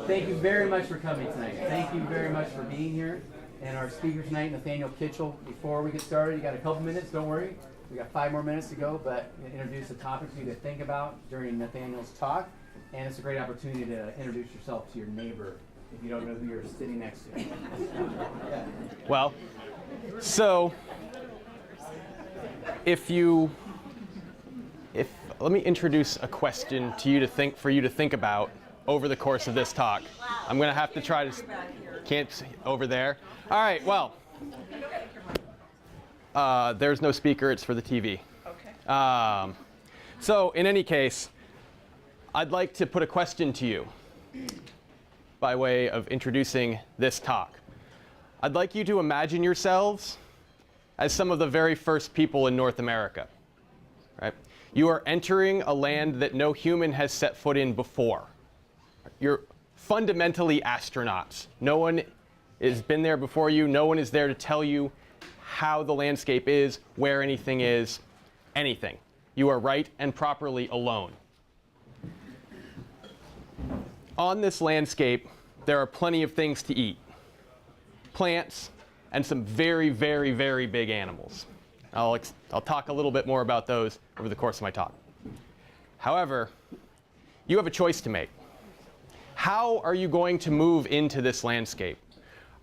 Thank you very much for coming tonight. Thank you very much for being here. And our speaker tonight, Nathaniel Kitchell. Before we get started, you got a couple minutes, don't worry. We got 5 more minutes to go, but I'm going to introduce a topic for you to think about during Nathaniel's talk. And it's a great opportunity to introduce yourself to your neighbor if you don't know who you're sitting next to. Well, so let me introduce a question to you for you to think about over the course of this talk. I'm going to have to try to can't over there. All right. Well, there's no speaker. It's for the TV. Okay. So in any case, I'd like to put a question to you by way of introducing this talk. I'd like you to imagine yourselves as some of the very first people in North America. Right? You are entering a land that no human has set foot in before. You're fundamentally astronauts. No one has been there before you. No one is there to tell you how the landscape is, where anything is, anything. You are right and properly alone. On this landscape, there are plenty of things to eat. Plants and some very, very, very big animals. I'll talk a little bit more about those over the course of my talk. However, you have a choice to make. How are you going to move into this landscape?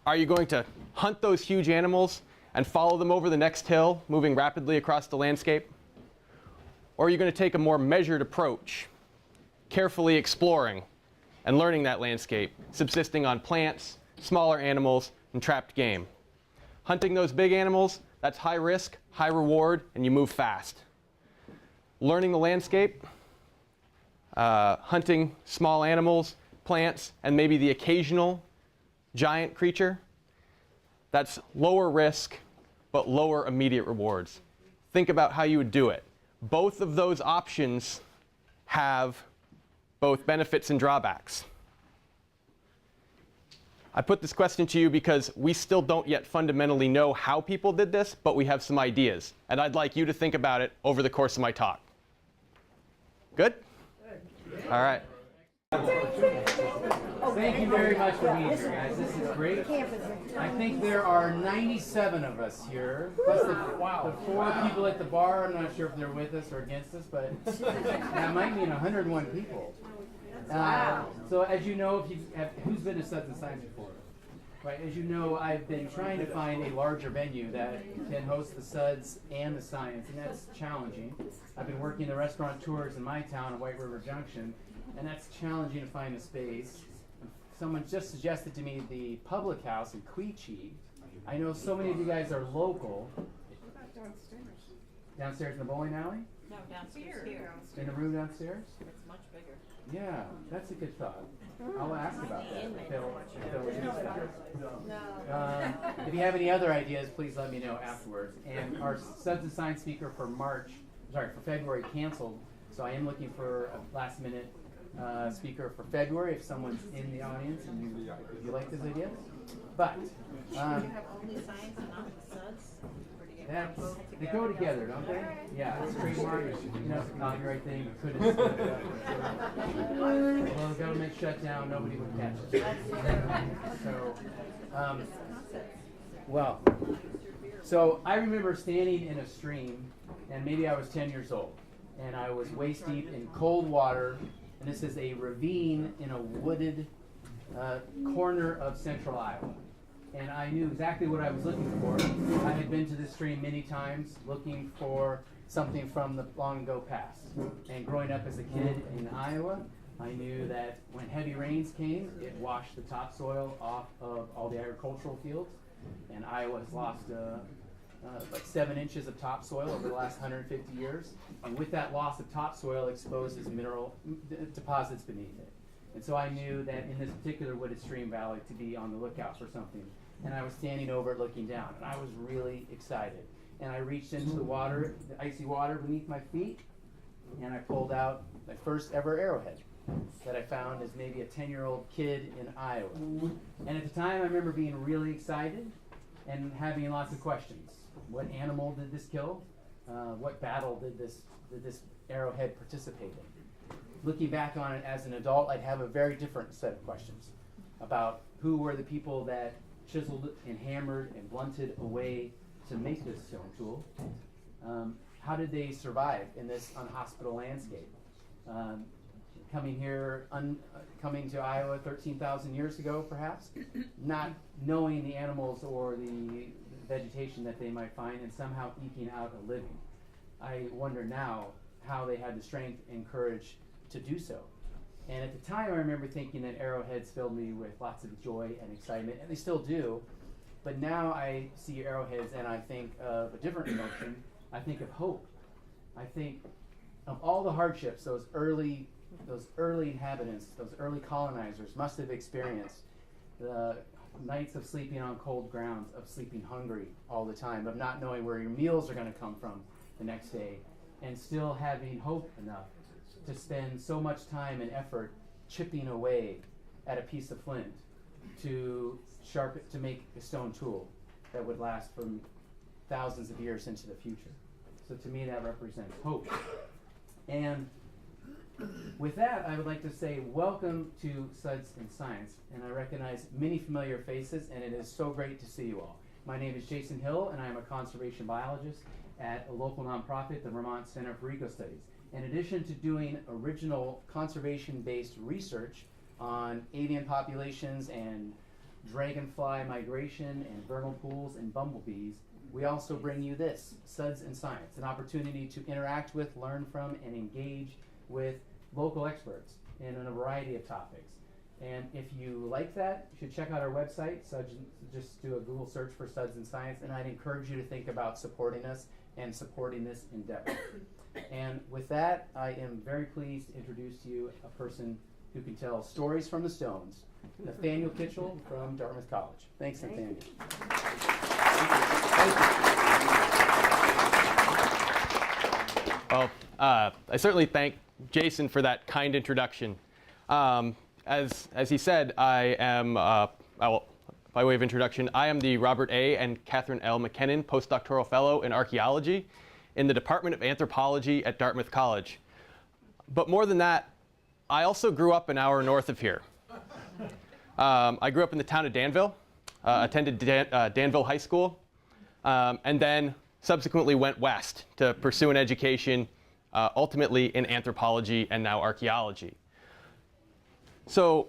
Are you going to hunt those huge animals and follow them over the next hill, moving rapidly across the landscape? Or are you going to take a more measured approach, carefully exploring and learning that landscape, subsisting on plants, smaller animals, and trapped game? Hunting those big animals, that's high risk, high reward, and you move fast. Learning the landscape, hunting small animals, plants, and maybe the occasional giant creature, that's lower risk, but lower immediate rewards. Think about how you would do it. Both of those options have both benefits and drawbacks. I put this question to you because we still don't yet fundamentally know how people did this, but we have some ideas. And I'd like you to think about it over the course of my talk. Good? All right. Thank you very much for being here, guys. This is great. I think there are 97 of us here, plus the 4 people at the bar. I'm not sure if they're with us or against us, but that might mean 101 people. So as you know, who's been to Suds and Science before? Right, as you know, I've been trying to find a larger venue that can host the Suds and the Science, and that's challenging. I've been working the restaurant tours in my town, White River Junction, and that's challenging to find a space. Someone just suggested to me the Public House in Quechee. I know so many of you guys are local. Downstairs. Downstairs in the bowling alley? No, downstairs here. In the room downstairs? It's much bigger. Yeah, that's a good thought. I'll ask about that. If they'll use that. No. If you have any other ideas, please let me know afterwards. And our Suds and Science speaker for February canceled, so I am looking for a last-minute speaker for February if someone's in the audience and if you like this idea. But Do you have only Science and not the Suds? they go together, don't they? Yeah, it's trademark. You know, it's a copyright thing. You couldn't split it up. Well, the government shut down. Nobody would catch it. So I remember standing in a stream, and maybe I was 10 years old, and I was waist deep in cold water. And this is a ravine in a wooded corner of central Iowa. And I knew exactly what I was looking for. I had been to this stream many times looking for something from the long ago past. And growing up as a kid in Iowa, I knew that when heavy rains came, it washed the topsoil off of all the agricultural fields. And Iowa has lost like 7 inches of topsoil over the last 150 years. And with that loss of topsoil exposes mineral deposits beneath it. And so I knew that in this particular wooded stream valley to be on the lookout for something. And I was standing over it looking down, and I was really excited. And I reached into the water, the icy water beneath my feet, and I pulled out my first ever arrowhead that I found as maybe a 10-year-old kid in Iowa. And at the time, I remember being really excited and having lots of questions. What animal did this kill? What battle did this arrowhead participate in? looking back on it as an adult, I'd have a very different set of questions about who were the people that chiseled and hammered and blunted away to make this stone tool. How did they survive in this unhospitable landscape? Coming here, coming to Iowa 13,000 years ago, perhaps, not knowing the animals or the vegetation that they might find, and somehow eking out a living. I wonder now how they had the strength and courage to do so. And at the time, I remember thinking that arrowheads filled me with lots of joy and excitement, and they still do. But now I see arrowheads and I think of a different emotion. I think of hope. I think of all the hardships those early inhabitants, those early colonizers must have experienced. The nights of sleeping on cold grounds, of sleeping hungry all the time, of not knowing where your meals are going to come from the next day, and still having hope enough to spend so much time and effort chipping away at a piece of flint to make a stone tool that would last from thousands of years into the future. So to me, that represents hope. And with that, I would like to say welcome to Suds in Science, and I recognize many familiar faces, and it is so great to see you all. My name is Jason Hill, and I am a conservation biologist at a local nonprofit, the Vermont Center for Eco Studies. In addition to doing original conservation-based research on avian populations and dragonfly migration and vernal pools and bumblebees, we also bring you this, Suds in Science, an opportunity to interact with, learn from, and engage with local experts in a variety of topics. And if you like that, you should check out our website. Just do a Google search for Suds in Science, and I'd encourage you to think about supporting us and supporting this endeavor. And with that, I am very pleased to introduce to you a person who can tell stories from the stones, Nathaniel Kitchell from Dartmouth College. Thanks, Nathaniel. Well, I certainly thank Jason for that kind introduction. As he said, I am, by way of introduction, I am the Robert A. and Catherine L. McKinnon Postdoctoral Fellow in Archaeology in the Department of Anthropology at Dartmouth College. But more than that, I also grew up an hour north of here. I grew up in the town of Danville, attended Danville High School, and then subsequently went west to pursue an education, ultimately in anthropology and now archaeology. So,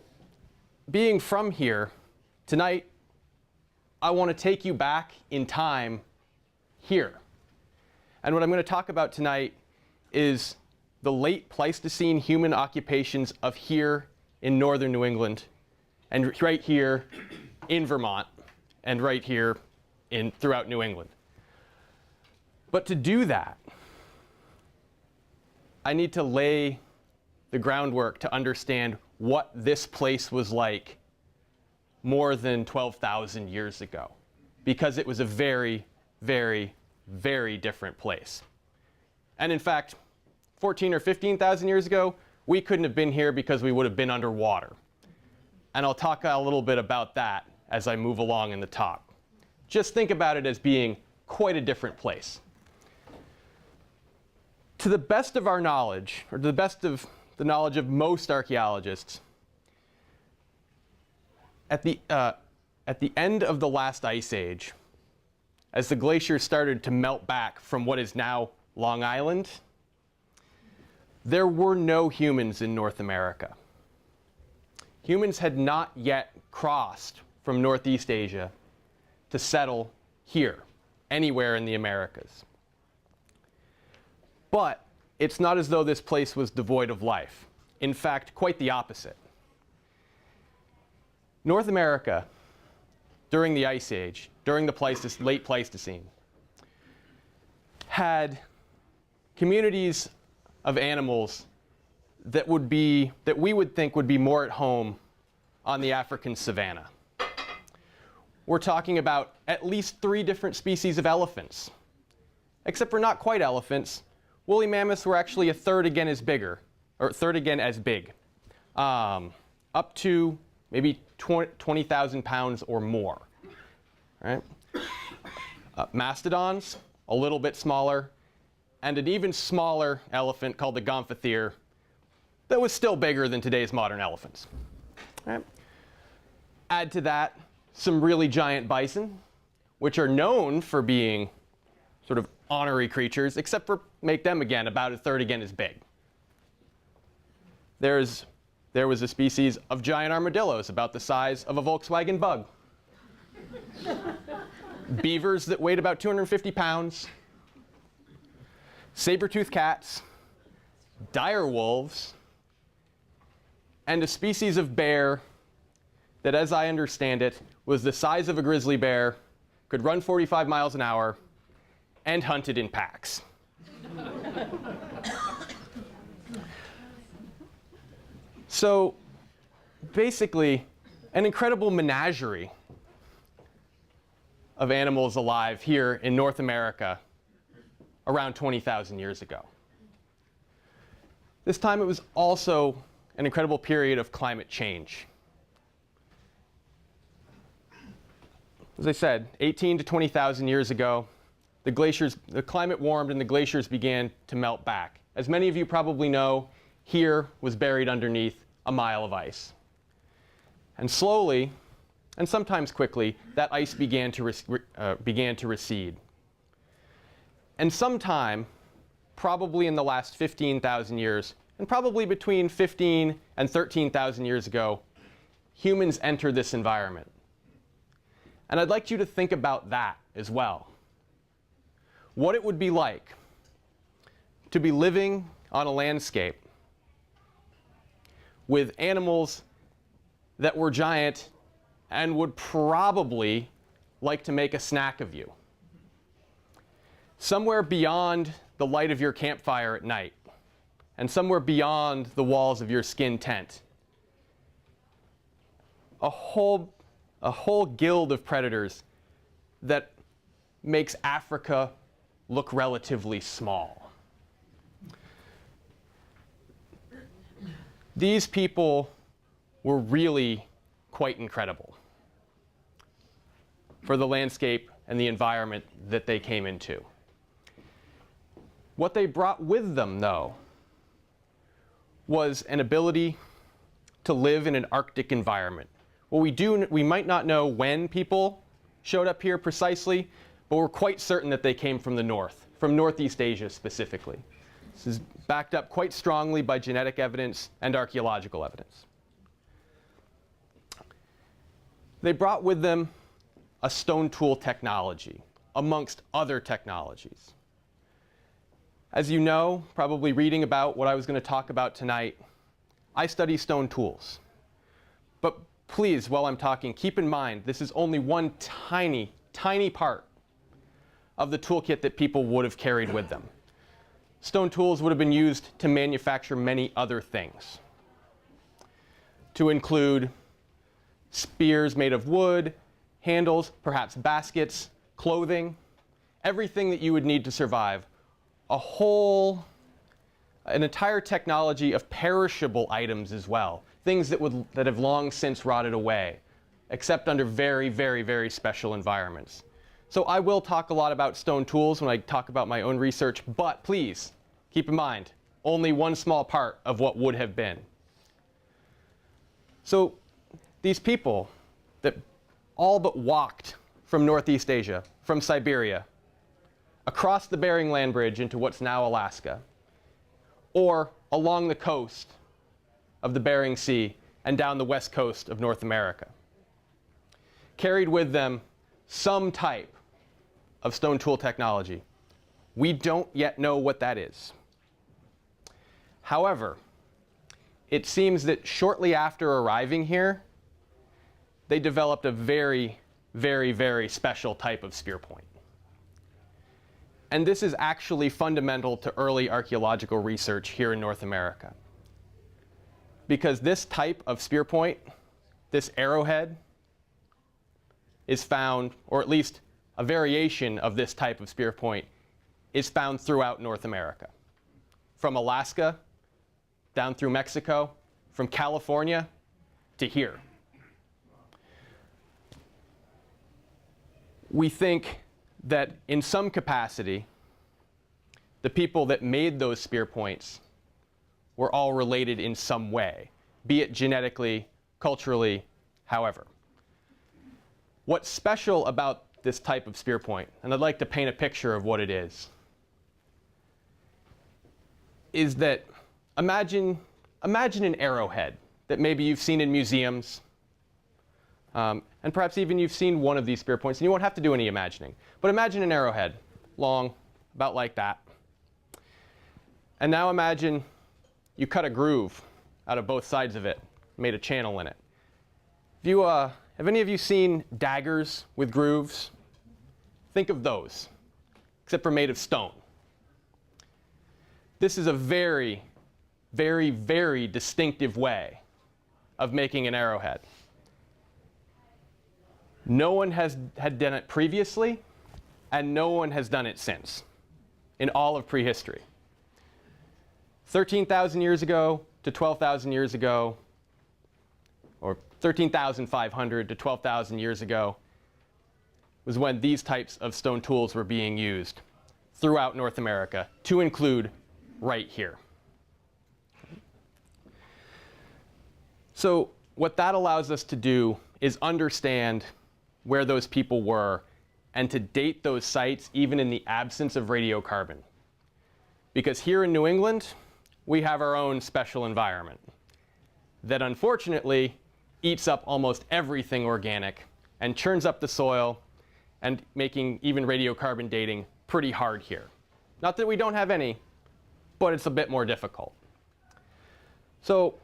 being from here, tonight, I want to take you back in time here. And what I'm going to talk about tonight is the late Pleistocene human occupations of here in northern New England, and right here in Vermont, and right here throughout New England. But to do that, I need to lay the groundwork to understand what this place was like more than 12,000 years ago, because it was a very, very, very different place. And in fact, 14 or 15,000 years ago, we couldn't have been here because we would have been underwater. And I'll talk a little bit about that as I move along in the talk. Just think about it as being quite a different place. To the best of our knowledge, or to the best of the knowledge of most archaeologists, at the end of the last ice age, as the glaciers started to melt back from what is now Long Island, there were no humans in North America. Humans had not yet crossed from Northeast Asia to settle here, anywhere in the Americas. But it's not as though this place was devoid of life. In fact, quite the opposite. North America, during the Ice Age, during the late Pleistocene, had communities of animals that we would think would be more at home on the African savanna. We're talking about at least 3 different species of elephants. Except for not quite elephants, woolly mammoths were actually a third again as big, up to maybe 20,000 pounds or more. Right? Mastodons, a little bit smaller, and an even smaller elephant called the Gomphothere, that was still bigger than today's modern elephants. All right. Add to that some really giant bison, which are known for being sort of ornery creatures, except for make them again about a third again as big. There was a species of giant armadillos about the size of a Volkswagen Bug. Beavers that weighed about 250 pounds. Saber-toothed cats. Dire wolves. And a species of bear that, as I understand it, was the size of a grizzly bear, could run 45 miles an hour, and hunted in packs. So basically, an incredible menagerie of animals alive here in North America around 20,000 years ago. This time it was also an incredible period of climate change. As I said, 18 to 20,000 years ago, the climate warmed and the glaciers began to melt back. As many of you probably know, here was buried underneath a mile of ice. And slowly, and sometimes quickly, that ice began to recede. And sometime, probably in the last 15,000 years, and probably between 15 and 13,000 years ago, humans entered this environment. And I'd like you to think about that as well. What it would be like to be living on a landscape with animals that were giant and would probably like to make a snack of you. Somewhere beyond the light of your campfire at night, and somewhere beyond the walls of your skin tent, a whole guild of predators that makes Africa look relatively small. These people were really quite incredible for the landscape and the environment that they came into. What they brought with them, though, was an ability to live in an Arctic environment. Well, we might not know when people showed up here precisely, but we're quite certain that they came from the north, from Northeast Asia specifically. This is backed up quite strongly by genetic evidence and archaeological evidence. They brought with them a stone tool technology, amongst other technologies. As you know, probably reading about what I was going to talk about tonight, I study stone tools. But please, while I'm talking, keep in mind this is only one tiny, tiny part of the toolkit that people would have carried with them. Stone tools would have been used to manufacture many other things, to include spears made of wood, handles, perhaps baskets, clothing, everything that you would need to survive. An entire technology of perishable items as well, things that have long since rotted away, except under very, very, very special environments. So I will talk a lot about stone tools when I talk about my own research, but please keep in mind, only one small part of what would have been. So these people that all but walked from Northeast Asia, from Siberia, across the Bering Land Bridge into what's now Alaska, or along the coast of the Bering Sea and down the west coast of North America, carried with them some type of stone tool technology. We don't yet know what that is. However, it seems that shortly after arriving here, they developed a very, very, very special type of spear point. And this is actually fundamental to early archaeological research here in North America. Because this type of spear point, this arrowhead, is found, or at least a variation of this type of spear point, is found throughout North America. From Alaska, down through Mexico, from California to here. We think that in some capacity, the people that made those spear points were all related in some way, be it genetically, culturally, however. What's special about this type of spear point, and I'd like to paint a picture of what it is that imagine an arrowhead that maybe you've seen in museums, and perhaps even you've seen one of these spear points, and you won't have to do any imagining. But imagine an arrowhead, long, about like that. And now imagine you cut a groove out of both sides of it, made a channel in it. Have any of you seen daggers with grooves? Think of those, except for made of stone. This is a very, very, very distinctive way of making an arrowhead. No one had done it previously, and no one has done it since, in all of prehistory. 13,000 years ago to 12,000 years ago, or 13,500 to 12,000 years ago, was when these types of stone tools were being used throughout North America, to include right here. So what that allows us to do is understand where those people were and to date those sites even in the absence of radiocarbon. Because here in New England, we have our own special environment that unfortunately eats up almost everything organic and churns up the soil and making even radiocarbon dating pretty hard here. Not that we don't have any, but it's a bit more difficult. So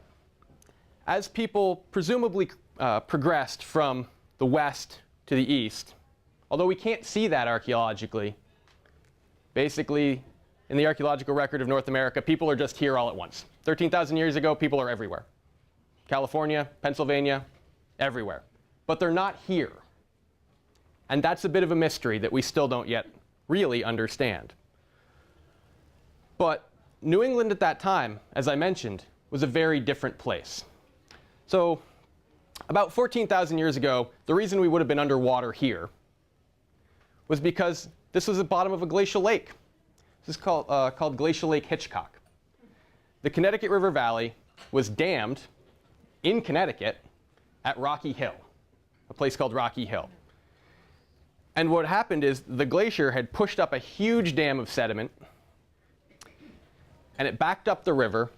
as people presumably progressed from the west to the east, although we can't see that archaeologically, basically in the archaeological record of North America, people are just here all at once. 13,000 years ago, people are everywhere. California, Pennsylvania, everywhere. But they're not here. And that's a bit of a mystery that we still don't yet really understand. But New England at that time, as I mentioned, was a very different place. So about 14,000 years ago, the reason we would have been underwater here was because this was the bottom of a glacial lake. This is called Glacial Lake Hitchcock. The Connecticut River Valley was dammed in Connecticut at Rocky Hill, a place called Rocky Hill. And what happened is the glacier had pushed up a huge dam of sediment, and it backed up the river,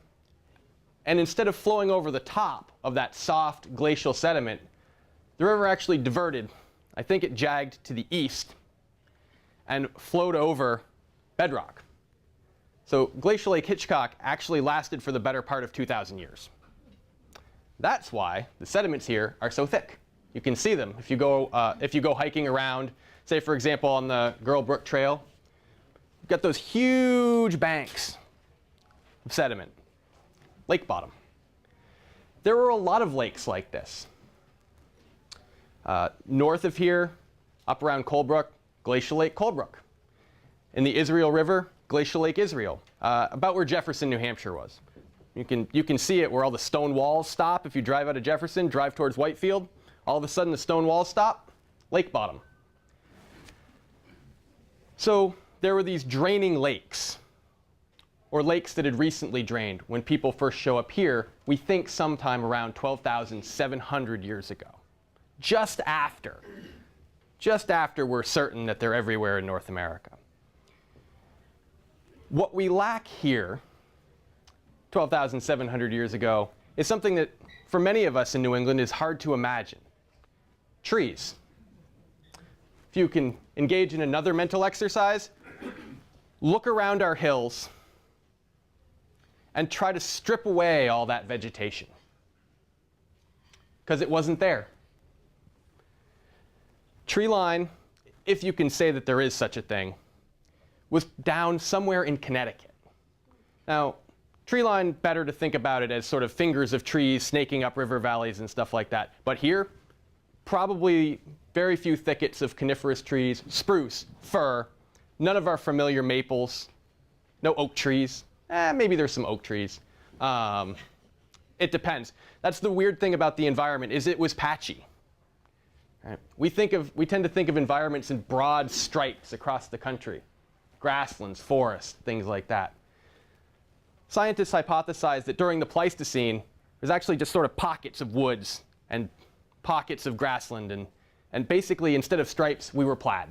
and instead of flowing over the top of that soft glacial sediment, the river actually diverted. I think it jagged to the east and flowed over bedrock. So Glacial Lake Hitchcock actually lasted for the better part of 2,000 years. That's why the sediments here are so thick. You can see them if you go hiking around, say for example on the Girl Brook Trail. You've got those huge banks of sediment, lake bottom. There were a lot of lakes like this. North of here, up around Colebrook, Glacial Lake Colebrook. In the Israel River, Glacial Lake Israel, about where Jefferson, New Hampshire was. You can see it where all the stone walls stop. If you drive out of Jefferson, drive towards Whitefield, all of a sudden the stone walls stop, lake bottom. So there were these draining lakes, or lakes that had recently drained. When people first show up here, we think sometime around 12,700 years ago. Just after we're certain that they're everywhere in North America. What we lack here, 12,700 years ago, is something that, for many of us in New England, is hard to imagine. Trees. If you can engage in another mental exercise, look around our hills and try to strip away all that vegetation, because it wasn't there. Tree line, if you can say that there is such a thing, was down somewhere in Connecticut. Now, tree line, better to think about it as sort of fingers of trees snaking up river valleys and stuff like that. But here, probably very few thickets of coniferous trees, spruce, fir, none of our familiar maples, no oak trees. Maybe there's some oak trees. It depends. That's the weird thing about the environment, is it was patchy. Right? We tend to think of environments in broad stripes across the country. Grasslands, forests, things like that. scientists hypothesized that during the Pleistocene, there's actually just sort of pockets of woods and pockets of grassland, and basically, instead of stripes, we were plaid.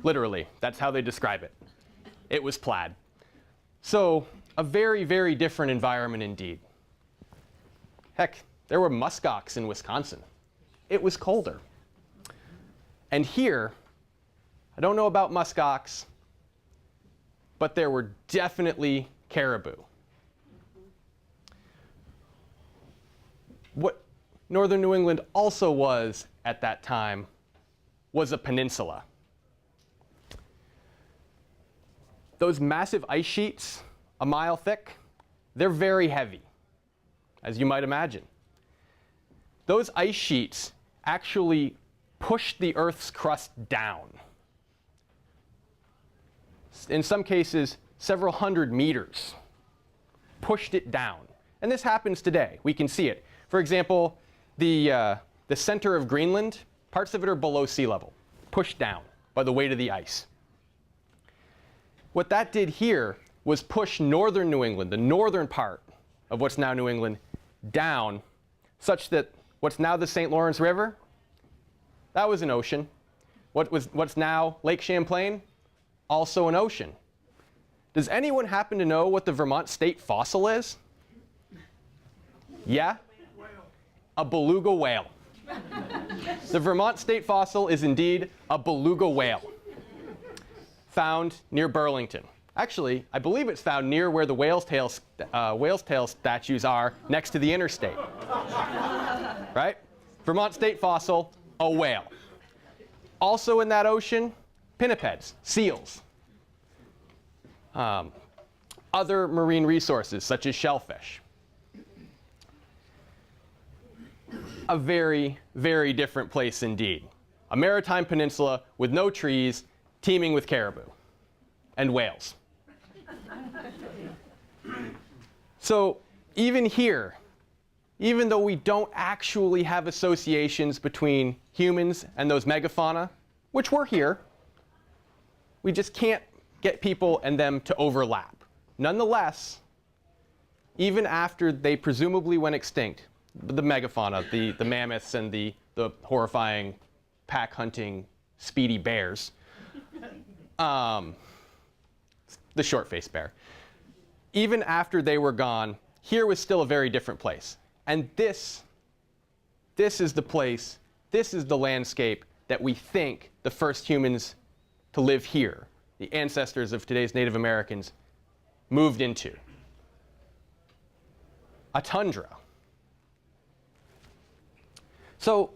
Literally, that's how they describe it. It was plaid. So, a very, very different environment indeed. Heck, there were muskox in Wisconsin. It was colder. And here, I don't know about muskox, but there were definitely caribou. What northern New England also was at that time was a peninsula. Those massive ice sheets, a mile thick, they're very heavy, as you might imagine. Those ice sheets actually pushed the Earth's crust down. In some cases, several hundred meters, pushed it down. And this happens today. We can see it. For example, the center of Greenland, parts of it are below sea level, pushed down by the weight of the ice. What that did here was push northern New England, the northern part of what's now New England, down, such that what's now the St. Lawrence River, that was an ocean. What's now Lake Champlain, also an ocean. Does anyone happen to know what the Vermont state fossil is? Yeah? A beluga whale. The Vermont state fossil is indeed a beluga whale, found near Burlington. Actually, I believe it's found near where the whale's tail statues are next to the interstate. Right? Vermont state fossil, a whale. Also in that ocean, pinnipeds, seals. Other marine resources, such as shellfish. A very, very different place indeed. A maritime peninsula with no trees, teeming with caribou and whales. So even here, even though we don't actually have associations between humans and those megafauna, which were here, we just can't get people and them to overlap. Nonetheless, even after they presumably went extinct, the megafauna, the mammoths and the horrifying pack-hunting speedy bears, the short-faced bear, even after they were gone, here was still a very different place. And this is the place, this is the landscape that we think the first humans to live here, the ancestors of today's Native Americans, moved into. A tundra. So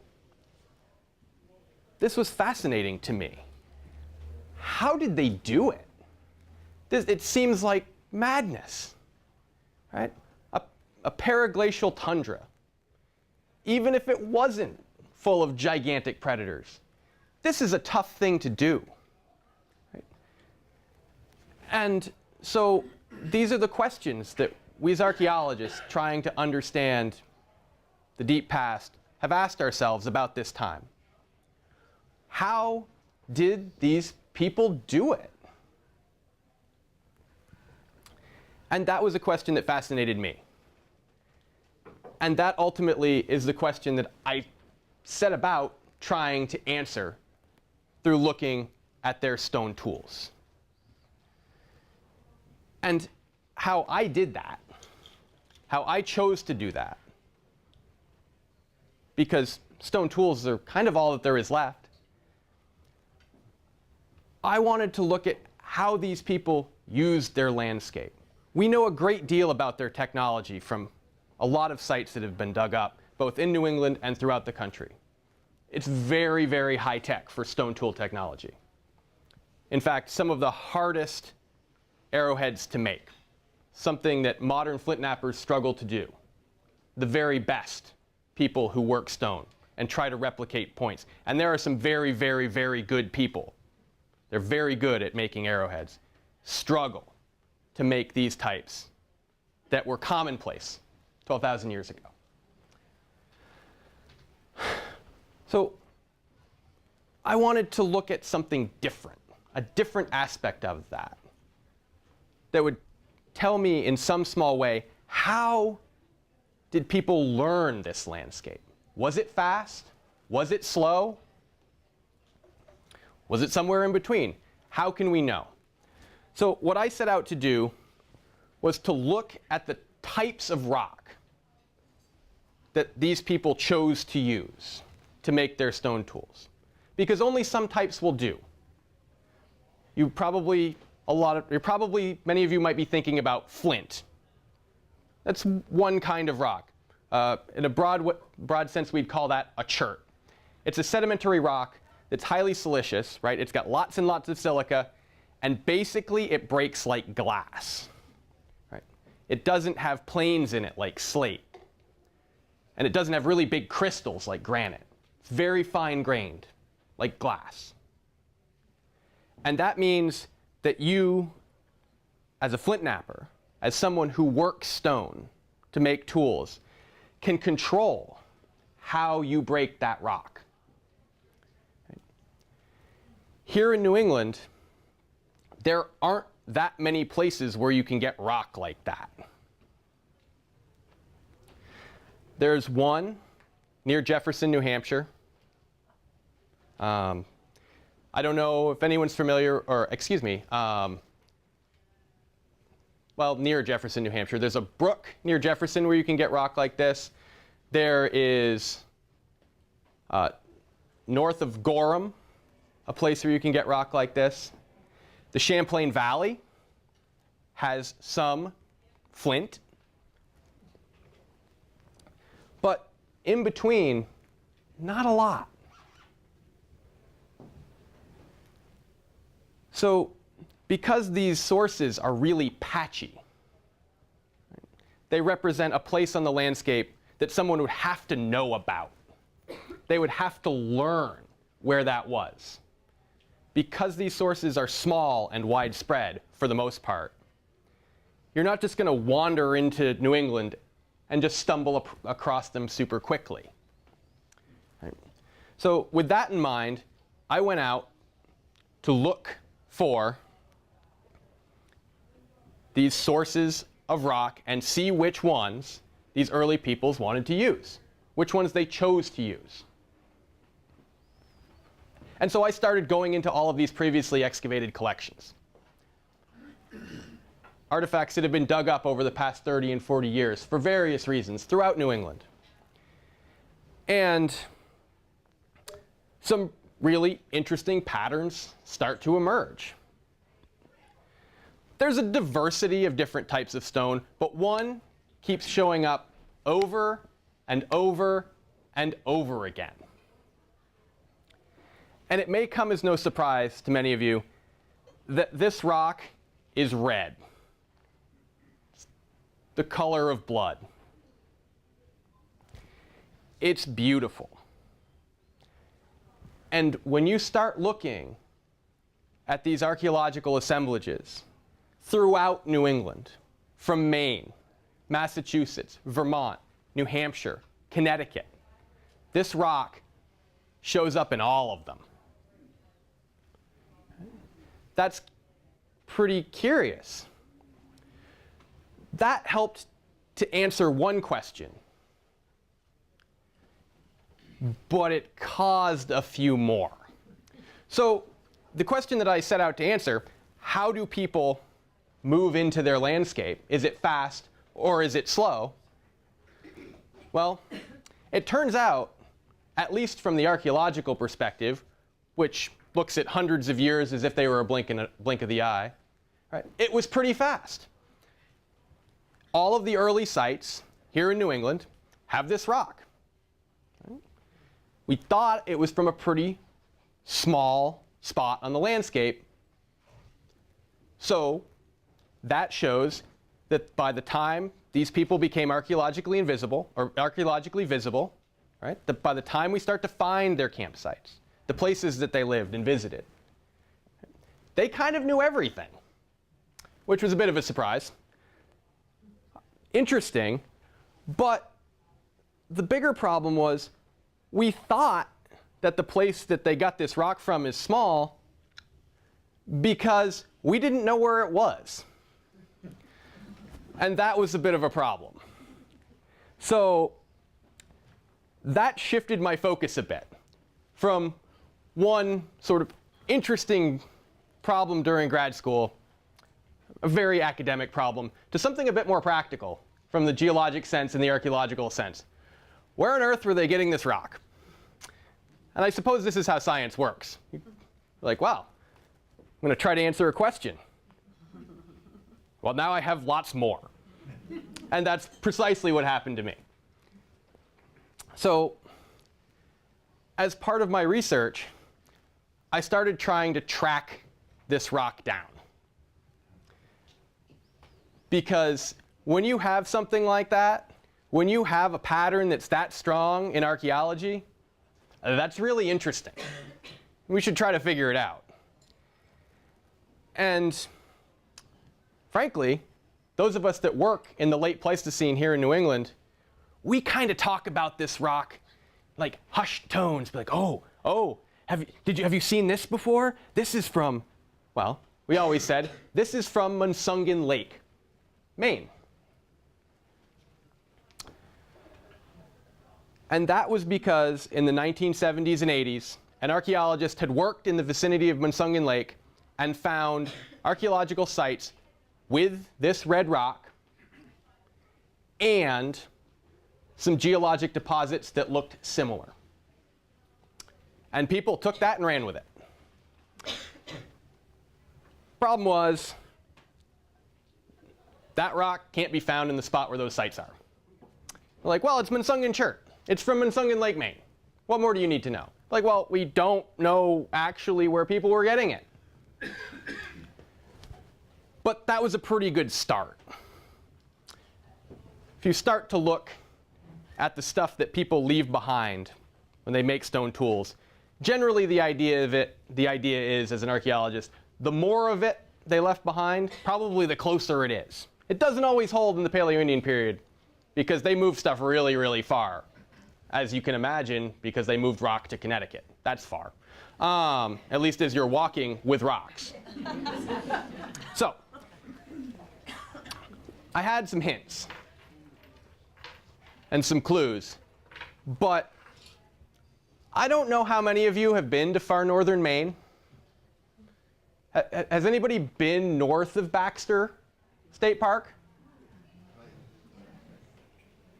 this was fascinating to me. How did they do it? It seems like madness, right? A paraglacial tundra, even if it wasn't full of gigantic predators, this is a tough thing to do, right? And so these are the questions that we as archaeologists trying to understand the deep past have asked ourselves about this time. How did these people do it? And that was a question that fascinated me. And that ultimately is the question that I set about trying to answer through looking at their stone tools. And how I did that, how I chose to do that, because stone tools are kind of all that there is left, I wanted to look at how these people used their landscape. We know a great deal about their technology from a lot of sites that have been dug up, both in New England and throughout the country. It's very, very high tech for stone tool technology. In fact, some of the hardest arrowheads to make, something that modern flint knappers struggle to do. The very best people who work stone and try to replicate points. And there are some very, very, very good people. They're very good at making arrowheads. Struggle to make these types that were commonplace 12,000 years ago. So I wanted to look at something different, a different aspect of that. that would tell me in some small way, how did people learn this landscape? Was it fast? Was it slow? Was it somewhere in between? How can we know? So what I set out to do was to look at the types of rock that these people chose to use to make their stone tools. Because only some types will do. Many of you might be thinking about flint. That's one kind of rock. In a broad sense, we'd call that a chert. It's a sedimentary rock that's highly siliceous, right? It's got lots and lots of silica, and basically it breaks like glass, right? It doesn't have planes in it like slate, and it doesn't have really big crystals like granite. It's very fine-grained, like glass. And that means that you, as a flint knapper, as someone who works stone to make tools, can control how you break that rock. Here in New England, there aren't that many places where you can get rock like that. There's one near Jefferson, New Hampshire. I don't know if anyone's familiar, or excuse me, well, near Jefferson, New Hampshire. There's a brook near Jefferson where you can get rock like this. There is north of Gorham, a place where you can get rock like this. The Champlain Valley has some flint. But in between, not a lot. So because these sources are really patchy, they represent a place on the landscape that someone would have to know about. They would have to learn where that was. Because these sources are small and widespread, for the most part, you're not just going to wander into New England and just stumble across them super quickly. Right. So with that in mind, I went out to look for these sources of rock and see which ones these early peoples wanted to use, which ones they chose to use. And so I started going into all of these previously excavated collections. Artifacts that have been dug up over the past 30 and 40 years for various reasons throughout New England. And some really interesting patterns start to emerge. There's a diversity of different types of stone, but one keeps showing up over and over and over again. And it may come as no surprise to many of you that this rock is red. It's the color of blood. It's beautiful. And when you start looking at these archaeological assemblages throughout New England, from Maine, Massachusetts, Vermont, New Hampshire, Connecticut, this rock shows up in all of them. That's pretty curious. That helped to answer one question, but it caused a few more. So the question that I set out to answer, how do people move into their landscape? Is it fast or is it slow? Well, it turns out, at least from the archaeological perspective, which looks at hundreds of years as if they were a blink of the eye, right? It was pretty fast. All of the early sites here in New England have this rock. Right? We thought it was from a pretty small spot on the landscape. So that shows that by the time these people became archaeologically visible, right? That by the time we start to find their campsites, the places that they lived and visited, they kind of knew everything, which was a bit of a surprise. Interesting, but the bigger problem was we thought that the place that they got this rock from is small because we didn't know where it was. And that was a bit of a problem. So that shifted my focus a bit from one sort of interesting problem during grad school, a very academic problem, to something a bit more practical from the geologic sense and the archaeological sense. Where on earth were they getting this rock? And I suppose this is how science works. You're like, wow, I'm going to try to answer a question. Well, now I have lots more. And that's precisely what happened to me. So as part of my research, I started trying to track this rock down. Because when you have something like that, when you have a pattern that's that strong in archaeology, that's really interesting. We should try to figure it out. And frankly, those of us that work in the late Pleistocene here in New England, we kind of talk about this rock like hushed tones, be like, oh, have you seen this before? This is from, well, we always said, this is from Munsungan Lake, Maine. And that was because in the 1970s and 80s, an archaeologist had worked in the vicinity of Munsungan Lake and found archaeological sites with this red rock and some geologic deposits that looked similar. And people took that and ran with it. Problem was, that rock can't be found in the spot where those sites are. We're like, well, it's Munsungan Chert. It's from Munsungan Lake, Maine. What more do you need to know? Like, well, we don't know actually where people were getting it. But that was a pretty good start. If you start to look at the stuff that people leave behind when they make stone tools, generally the idea is, as an archaeologist, the more of it they left behind, probably the closer it is. It doesn't always hold in the Paleo-Indian period because they moved stuff really, really far. As you can imagine, because they moved rock to Connecticut. That's far. At least as you're walking with rocks. So, I had some hints and some clues, but I don't know how many of you have been to far northern Maine. Has anybody been north of Baxter State Park?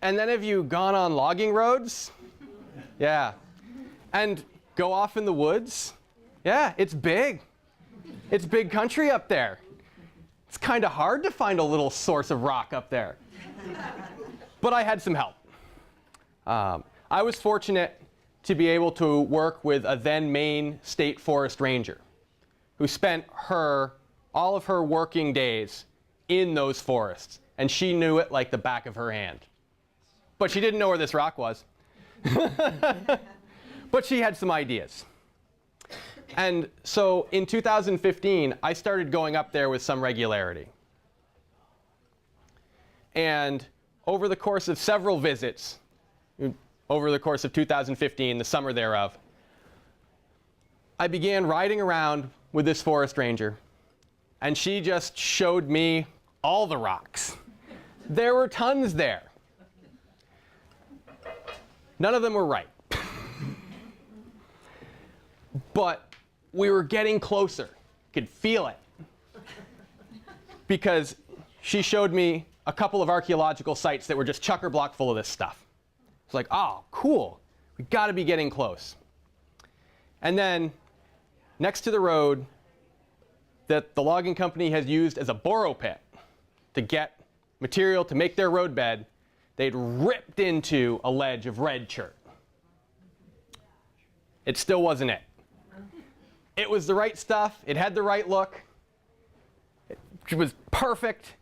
And then have you gone on logging roads? Yeah. And go off in the woods? Yeah, it's big. It's big country up there. It's kind of hard to find a little source of rock up there. But I had some help. I was fortunate to be able to work with a then Maine State Forest Ranger who spent all of her working days in those forests. And she knew it like the back of her hand. But she didn't know where this rock was. But she had some ideas. And so in 2015, I started going up there with some regularity. And over the course of several visits, over the course of 2015, the summer thereof, I began riding around with this forest ranger. And she just showed me all the rocks. There were tons there. None of them were right. But we were getting closer. Could feel it. Because she showed me a couple of archaeological sites that were just chucker block full of this stuff. It's like, oh, cool. We got to be getting close. And then next to the road that the logging company has used as a borrow pit to get material to make their roadbed, they'd ripped into a ledge of red chert. It still wasn't it. It was the right stuff. It had the right look. It was perfect.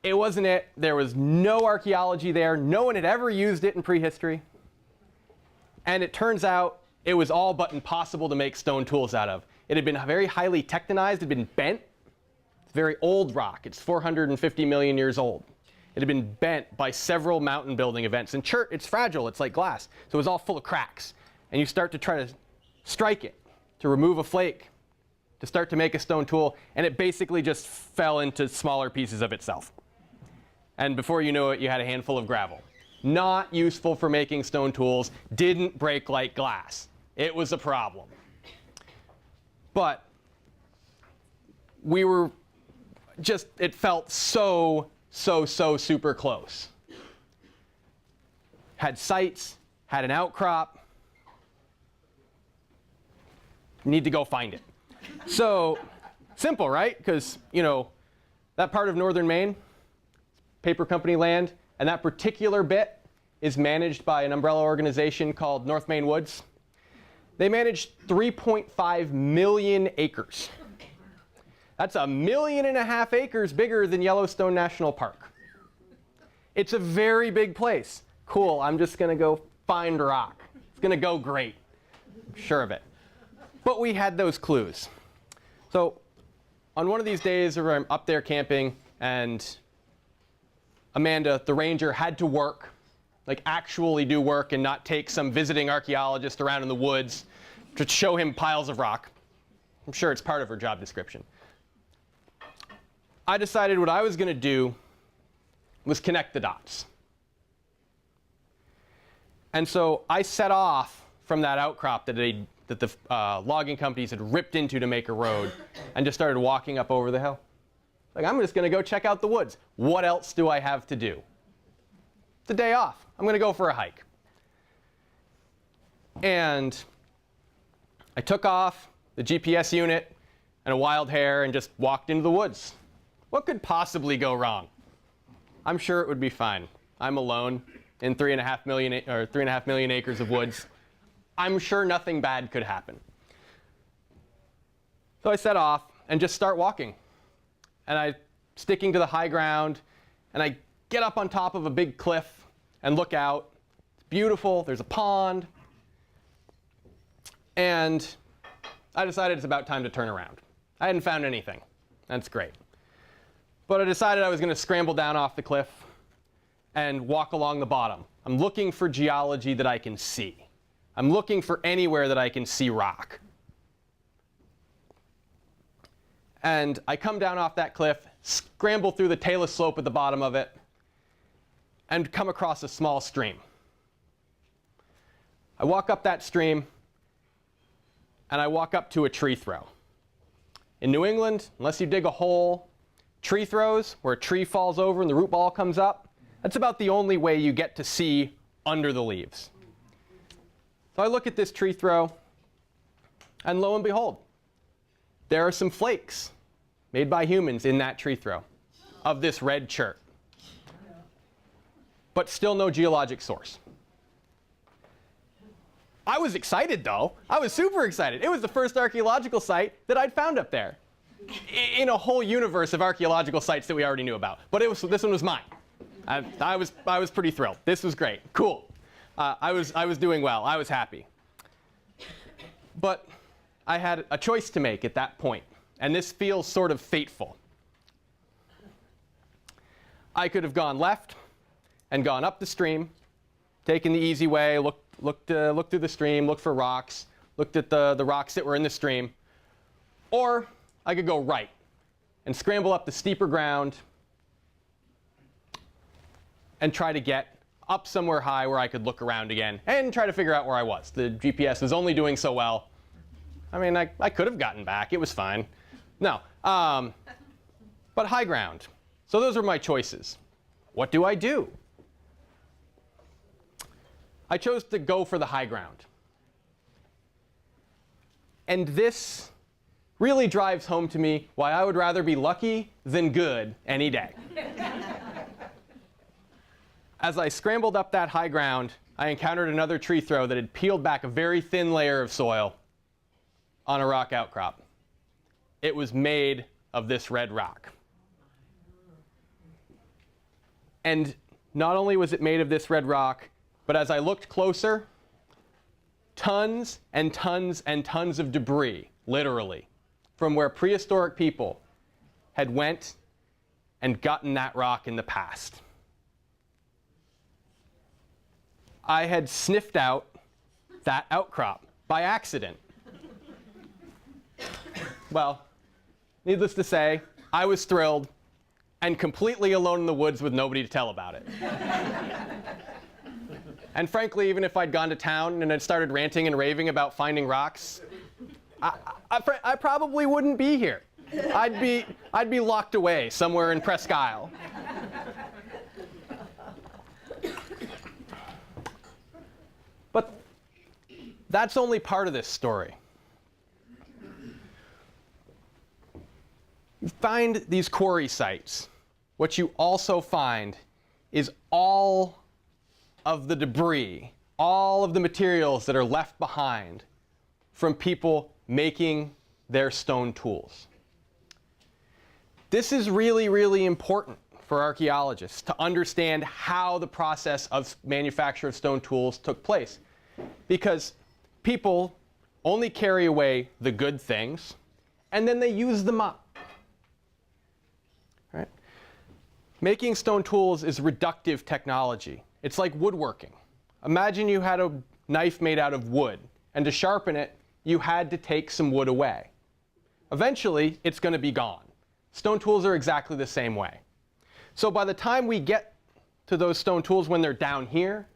It wasn't it. There was no archaeology there. No one had ever used it in prehistory. And it turns out it was all but impossible to make stone tools out of. It had been very highly tectonized. It had been bent. It's very old rock. It's 450 million years old. It had been bent by several mountain building events. And chert, it's fragile. It's like glass. So it was all full of cracks. And you start to try to strike it, to remove a flake, to start to make a stone tool, and it basically just fell into smaller pieces of itself. And before you know it, you had a handful of gravel. Not useful for making stone tools, didn't break like glass. It was a problem. But we were just, it felt so super close. Had sites, had an outcrop. Need to go find it. So simple, right? Because, you know, that part of northern Maine, paper company land, and that particular bit is managed by an umbrella organization called North Maine Woods. They manage 3.5 million acres. That's 1.5 million acres bigger than Yellowstone National Park. It's a very big place. Cool, I'm just gonna go find rock. It's gonna go great, I'm sure of it. But we had those clues. So on one of these days where I'm up there camping and Amanda, the ranger, had to work, like actually do work and not take some visiting archaeologist around in the woods to show him piles of rock. I'm sure it's part of her job description. I decided what I was gonna do was connect the dots. And so I set off from that outcrop that the logging companies had ripped into to make a road and just started walking up over the hill. Like, I'm just going to go check out the woods. What else do I have to do? It's a day off. I'm going to go for a hike. And I took off the GPS unit and a wild hair and just walked into the woods. What could possibly go wrong? I'm sure it would be fine. I'm alone in 3.5 million acres of woods. I'm sure nothing bad could happen. So I set off and just start walking. And I'm sticking to the high ground, and I get up on top of a big cliff and look out. It's beautiful, there's a pond. And I decided it's about time to turn around. I hadn't found anything. That's great. But I decided I was going to scramble down off the cliff and walk along the bottom. I'm looking for geology that I can see. I'm looking for anywhere that I can see rock. And I come down off that cliff, scramble through the talus slope at the bottom of it, and come across a small stream. I walk up that stream, and I walk up to a tree throw. In New England, unless you dig a hole, tree throws, where a tree falls over and the root ball comes up, that's about the only way you get to see under the leaves. So I look at this tree throw, and lo and behold, there are some flakes made by humans in that tree throw of this red chert. But still no geologic source. I was excited though. I was super excited. It was the first archaeological site that I'd found up there in a whole universe of archaeological sites that we already knew about. But this one was mine. I was pretty thrilled. This was great. Cool. I was doing well. I was happy. But I had a choice to make at that point, and this feels sort of fateful. I could have gone left and gone up the stream, taken the easy way, looked through the stream, looked for rocks, looked at the rocks that were in the stream, or I could go right and scramble up the steeper ground and try to get up somewhere high where I could look around again and try to figure out where I was. The GPS was only doing so well. I mean, I could have gotten back. It was fine. No. But high ground. So those are my choices. What do I do? I chose to go for the high ground. And this really drives home to me why I would rather be lucky than good any day. As I scrambled up that high ground, I encountered another tree throw that had peeled back a very thin layer of soil on a rock outcrop. It was made of this red rock. And not only was it made of this red rock, but as I looked closer, tons and tons and tons of debris, literally, from where prehistoric people had went and gotten that rock in the past. I had sniffed out that outcrop by accident. well, needless to say, I was thrilled and completely alone in the woods with nobody to tell about it. And frankly, even if I'd gone to town and had started ranting and raving about finding rocks, I probably wouldn't be here. I'd be locked away somewhere in Presque Isle. But that's only part of this story. You find these quarry sites. What you also find is all of the debris, all of the materials that are left behind from people making their stone tools. This is really, really important for archaeologists to understand how the process of manufacture of stone tools took place. Because people only carry away the good things, and then they use them up. Right? Making stone tools is reductive technology. It's like woodworking. Imagine you had a knife made out of wood, and to sharpen it, you had to take some wood away. Eventually, it's going to be gone. Stone tools are exactly the same way. So by the time we get to those stone tools when they're down here,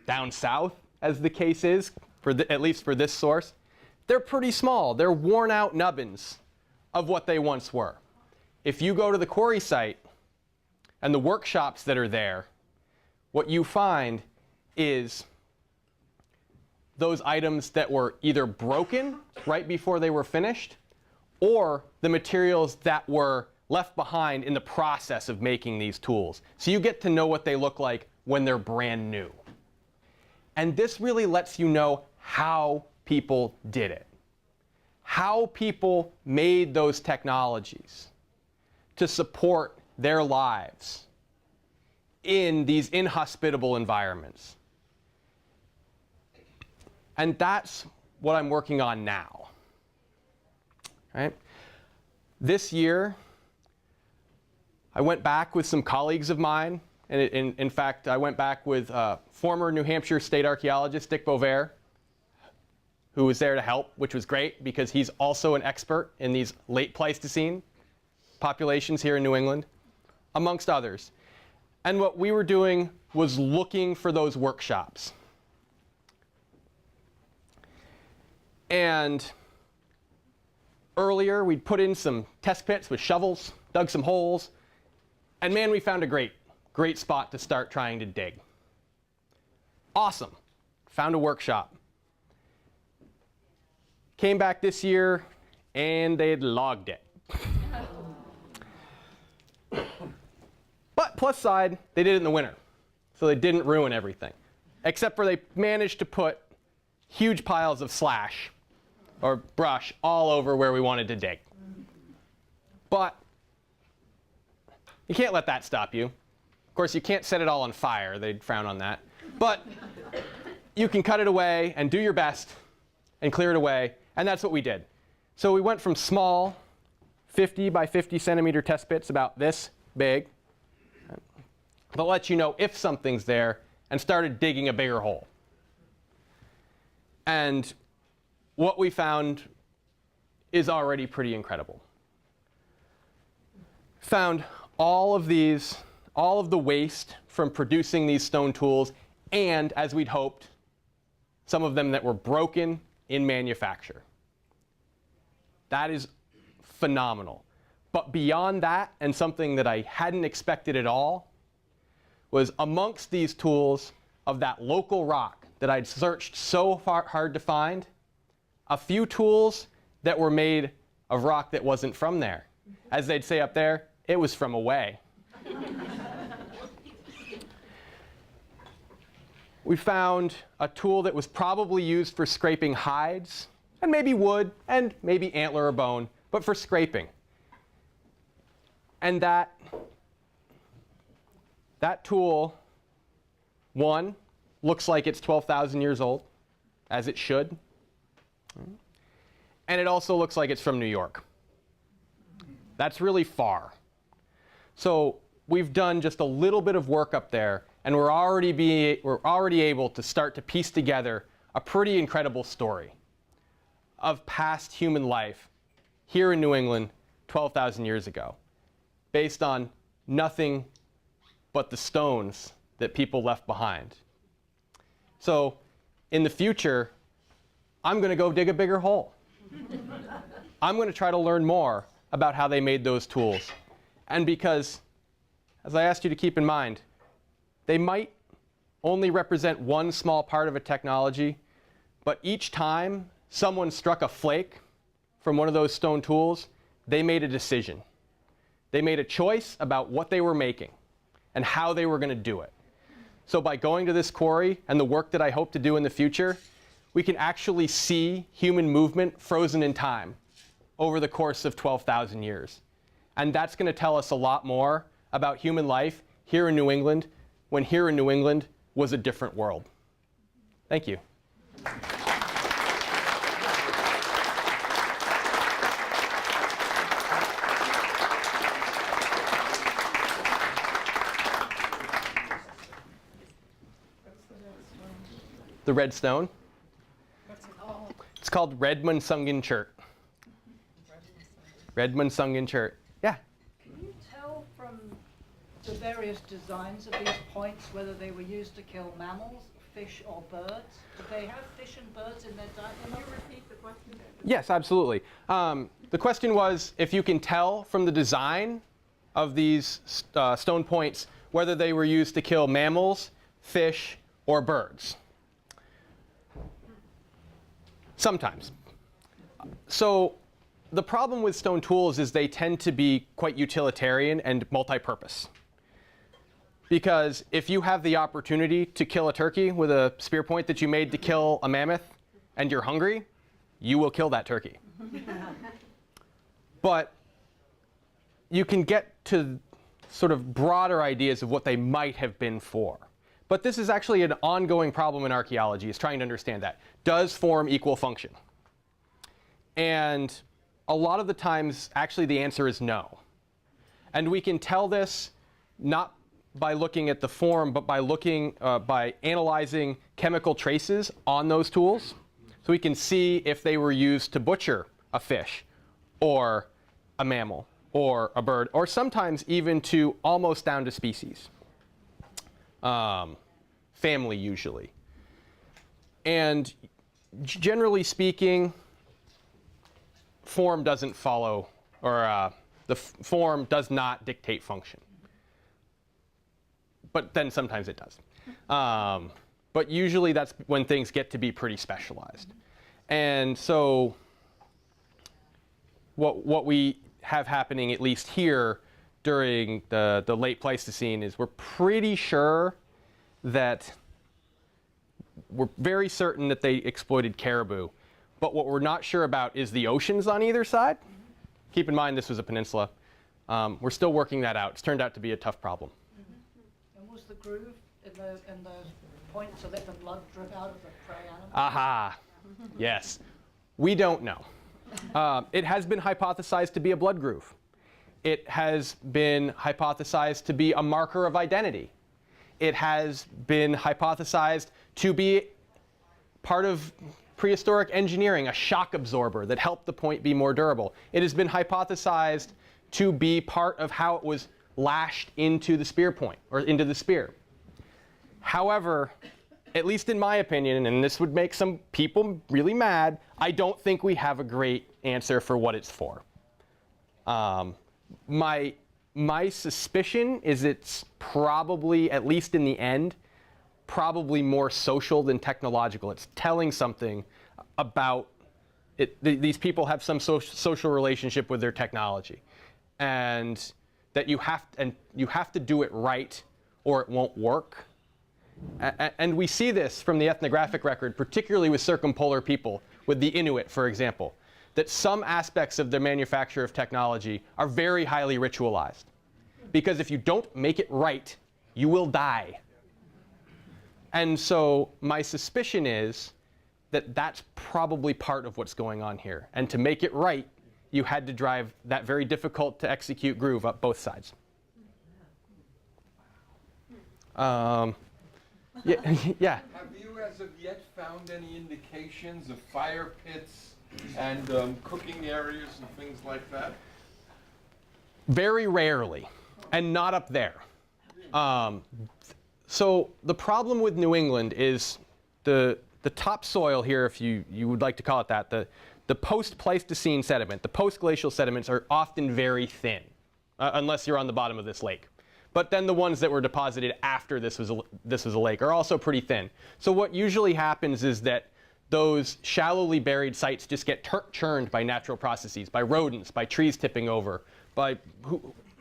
down south, as the case is, at least for this source, they're pretty small. They're worn out nubbins of what they once were. If you go to the quarry site and the workshops that are there, what you find is those items that were either broken right before they were finished, or the materials that were left behind in the process of making these tools. So you get to know what they look like when they're brand new. And this really lets you know how people did it, how people made those technologies to support their lives in these inhospitable environments. And that's what I'm working on now. Right? This year, I went back with some colleagues of mine, and in fact, I went back with former New Hampshire state archaeologist Dick Bovair, who was there to help, which was great because he's also an expert in these late Pleistocene populations here in New England, amongst others. And what we were doing was looking for those workshops. And earlier, we'd put in some test pits with shovels, dug some holes, and man, we found a great spot to start trying to dig. Awesome. Found a workshop. Came back this year, and they'd logged it. But plus side, they did it in the winter, so they didn't ruin everything. Except for they managed to put huge piles of slash or brush all over where we wanted to dig. But you can't let that stop you. Of course, you can't set it all on fire. They'd frown on that. But you can cut it away and do your best and clear it away, and that's what we did. So we went from small 50 by 50 centimeter test pits about this big, that let you know if something's there, and started digging a bigger hole. And what we found is already pretty incredible. Found all of the waste from producing these stone tools, and as we'd hoped, some of them that were broken in manufacture. That is phenomenal. But beyond that, and something that I hadn't expected at all, was amongst these tools of that local rock that I'd searched so hard to find, a few tools that were made of rock that wasn't from there. As they'd say up there, it was from away. We found a tool that was probably used for scraping hides, and maybe wood, and maybe antler or bone, but for scraping. And that tool, one, looks like it's 12,000 years old, as it should. And it also looks like it's from New York. That's really far. So we've done just a little bit of work up there, and we're already able to start to piece together a pretty incredible story of past human life here in New England 12,000 years ago, based on nothing but the stones that people left behind. So in the future, I'm going to go dig a bigger hole. I'm going to try to learn more about how they made those tools. And because, as I asked you to keep in mind, they might only represent one small part of a technology, but each time someone struck a flake from one of those stone tools, they made a decision. They made a choice about what they were making and how they were going to do it. So by going to this quarry and the work that I hope to do in the future, we can actually see human movement frozen in time over the course of 12,000 years. And that's going to tell us a lot more about human life here in New England, when here in New England was a different world. Thank you. The red stone. It's called Redmond-Sungen Chert. Redmond-Sungen Chert. Yeah. Can you tell from the various designs of these points whether they were used to kill mammals, fish, or birds? Did they have fish and birds in their diet? Can you repeat the question? Yes, absolutely. The question was if you can tell from the design of these stone points whether they were used to kill mammals, fish, or birds. Sometimes. So the problem with stone tools is they tend to be quite utilitarian and multi-purpose. Because if you have the opportunity to kill a turkey with a spear point that you made to kill a mammoth and you're hungry, you will kill that turkey. But you can get to sort of broader ideas of what they might have been for. But this is actually an ongoing problem in archaeology, is trying to understand that. Does form equal function? And a lot of the times, actually, the answer is no. And we can tell this not by looking at the form, but by by analyzing chemical traces on those tools. So we can see if they were used to butcher a fish, or a mammal, or a bird, or sometimes even to almost down to species. Family, usually. And generally speaking, form doesn't follow, or the form does not dictate function. But then sometimes it does. But usually that's when things get to be pretty specialized. And so what we have happening, at least here, during the late Pleistocene is we're pretty sure that we're very certain that they exploited caribou. But what we're not sure about is the oceans on either side. Keep in mind this was a peninsula. We're still working that out. It's turned out to be a tough problem. And was the groove in the point to let the blood drip out of the prey animal? Aha. Yes. We don't know. It has been hypothesized to be a blood groove. It has been hypothesized to be a marker of identity. It has been hypothesized to be part of prehistoric engineering, a shock absorber that helped the point be more durable. It has been hypothesized to be part of how it was lashed into the spear point, or into the spear. However, at least in my opinion, and this would make some people really mad, I don't think we have a great answer for what it's for. My suspicion is it's probably, at least in the end, probably more social than technological. It's telling something about it. These people have some social relationship with their technology, and that you have to do it right or it won't work. And we see this from the ethnographic record, particularly with circumpolar people, with the Inuit, for example, that some aspects of their manufacture of technology are very highly ritualized. Because if you don't make it right, you will die. And so my suspicion is that that's probably part of what's going on here. And to make it right, you had to drive that very difficult to execute groove up both sides. Yeah. Have you as of yet found any indications of fire pits And cooking areas and things like that? Very rarely, and not up there. So the problem with New England is the topsoil here, if you would like to call it that, the post-Pleistocene sediment, the post-glacial sediments are often very thin, unless you're on the bottom of this lake. But then the ones that were deposited after this was a lake are also pretty thin. So what usually happens is that those shallowly buried sites just get churned by natural processes, by rodents, by trees tipping over, by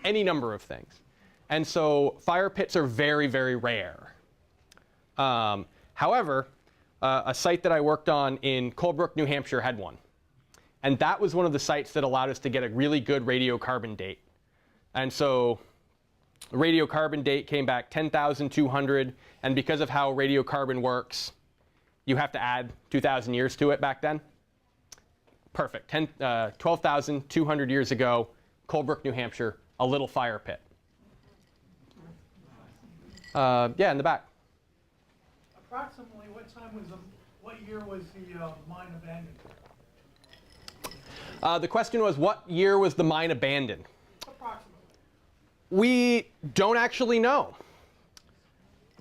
any number of things. And so fire pits are very, very rare. However, a site that I worked on in Colebrook, New Hampshire had one. And that was one of the sites that allowed us to get a really good radiocarbon date. And so the radiocarbon date came back 10,200. And because of how radiocarbon works, you have to add 2,000 years to it back then. Perfect. 12,200 years ago, Colebrook, New Hampshire, a little fire pit. Yeah, in the back. Approximately what year was the mine abandoned? The question was, what year was the mine abandoned? Approximately. We don't actually know.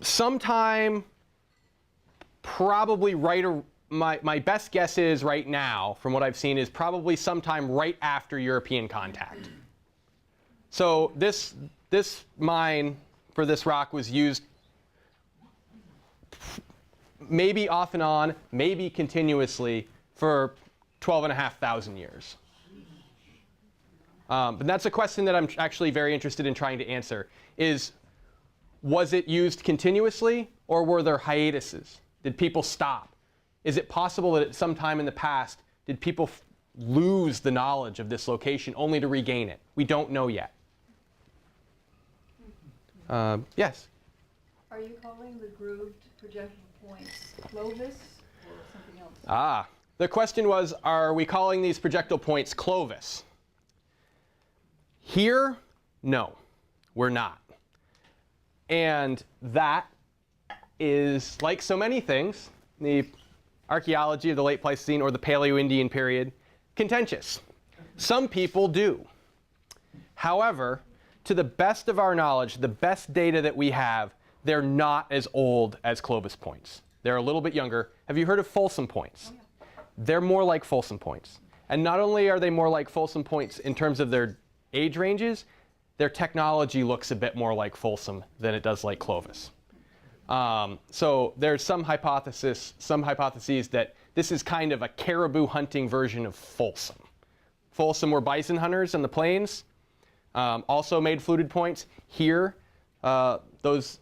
Sometime, probably my best guess is right now, from what I've seen, is probably sometime right after European contact. So this mine for this rock was used maybe off and on, maybe continuously for 12,500 years. But that's a question that I'm actually very interested in trying to answer, is was it used continuously or were there hiatuses? Did people stop? Is it possible that at some time in the past, did people lose the knowledge of this location only to regain it? We don't know yet. Yes? Are you calling the grooved projectile points Clovis or something else? The question was, are we calling these projectile points Clovis? Here, no, we're not. And that is, like so many things, the archaeology of the late Pleistocene or the Paleo-Indian period, contentious. Some people do. However, to the best of our knowledge, the best data that we have, they're not as old as Clovis points. They're a little bit younger. Have you heard of Folsom points? Oh, yeah. They're more like Folsom points. And not only are they more like Folsom points in terms of their age ranges, their technology looks a bit more like Folsom than it does like Clovis. So there's some hypotheses that this is kind of a caribou hunting version of Folsom. Folsom were bison hunters in the plains, also made fluted points. Here, those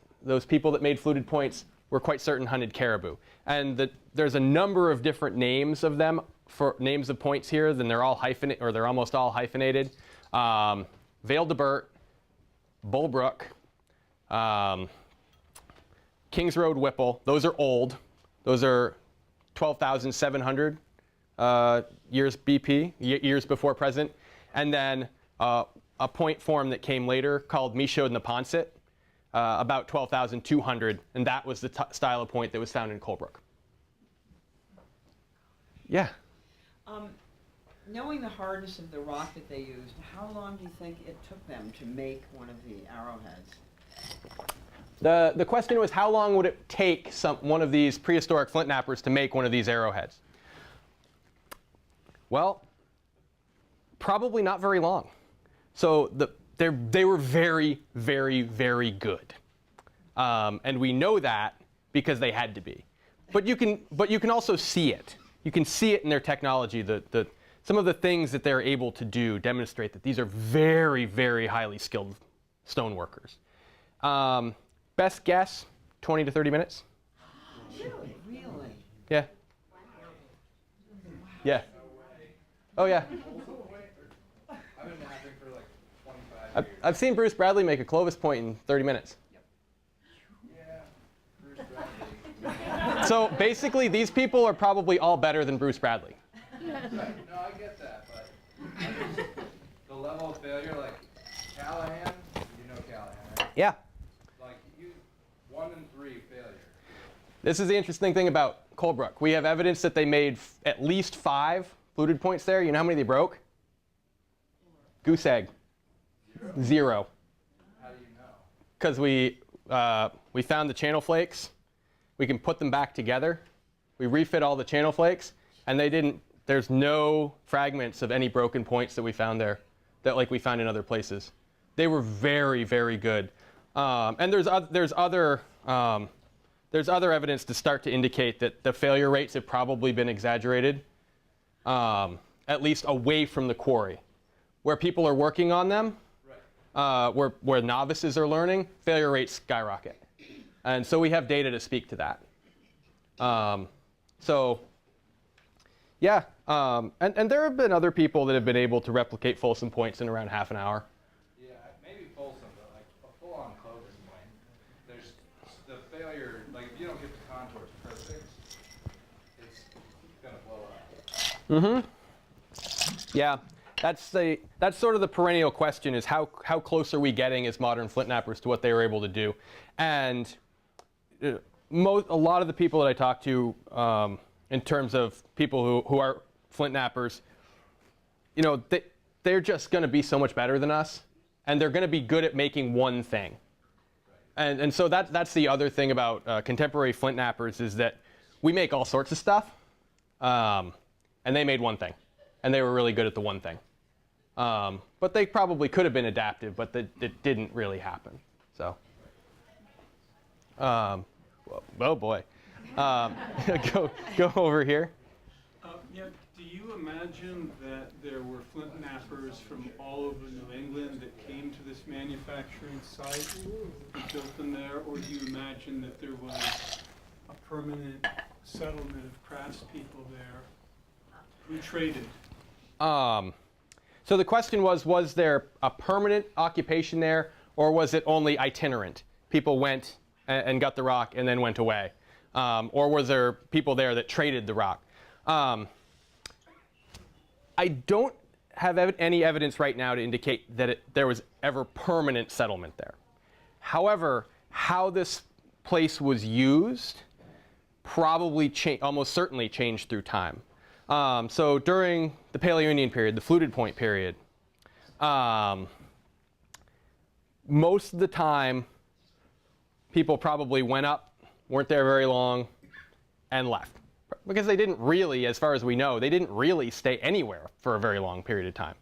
people that made fluted points were quite certain hunted caribou. And there's a number of different names of them, for names of points here, then they're all hyphenated, or they're almost all hyphenated. Vale de Burt, Bullbrook, Kings Road Whipple, those are old. Those are 12,700 years BP, years before present. And then a point form that came later called Michaud Neponset, about 12,200, and that was the style of point that was found in Colebrook. Yeah? Knowing the hardness of the rock that they used, how long do you think it took them to make one of the arrowheads? The question was, how long would it take one of these prehistoric flint knappers to make one of these arrowheads? Well, probably not very long. So they were very, very, very good. And we know that because they had to be. But you can also see it. You can see it in their technology. Some of the things that they're able to do demonstrate that these are very, very highly skilled stone workers. Best guess, 20 to 30 minutes. Really? Really? Yeah. Yeah. Oh, yeah. I've been mapping for like 25 years. I've seen Bruce Bradley make a Clovis point in 30 minutes. Yeah, Bruce Bradley. So basically, these people are probably all better than Bruce Bradley. No, I get that, but the level of failure, like Callahan, you know Callahan, right? Yeah. Like 1 in 3 failure. This is the interesting thing about Colebrook. We have evidence that they made at least 5 fluted points there. You know how many they broke? Goose egg. 0. How do you know? Because we found the channel flakes. We can put them back together. We refit all the channel flakes, and there's no fragments of any broken points that we found there, that like we found in other places. They were very, very good. And there's other evidence to start to indicate that the failure rates have probably been exaggerated, at least away from the quarry. Where people are working on them, where novices are learning, failure rates skyrocket. And so we have data to speak to that. And there have been other people that have been able to replicate Folsom points in around half an hour. Yeah, maybe Folsom, but like a full-on Clovis point, there's the failure, like if you don't get the contours perfect, it's gonna blow up. Mm-hmm. Yeah, that's sort of the perennial question, is how close are we getting as modern flint knappers to what they were able to do? And a lot of the people that I talk to, in terms of people who are flint knappers, you know, they're just going to be so much better than us, and they're going to be good at making one thing. And so that's the other thing about contemporary flint knappers, is that we make all sorts of stuff, and they made one thing, and they were really good at the one thing. But they probably could have been adaptive, but it didn't really happen. So, oh boy, go over here. Yeah, do you imagine that there were flint knappers from all over New England that came to this manufacturing site and built them there, or do you imagine that there was a permanent settlement of craftspeople there who traded? So the question was there a permanent occupation there, or was it only itinerant? People went and got the rock and then went away. Or was there people there that traded the rock? I don't have any evidence right now to indicate that there was ever permanent settlement there. However, how this place was used probably almost certainly changed through time. So during the Paleo-Indian period, the fluted point period, most of the time people probably went up, weren't there very long, and left. Because they didn't really, as far as we know, they didn't really stay anywhere for a very long period of time.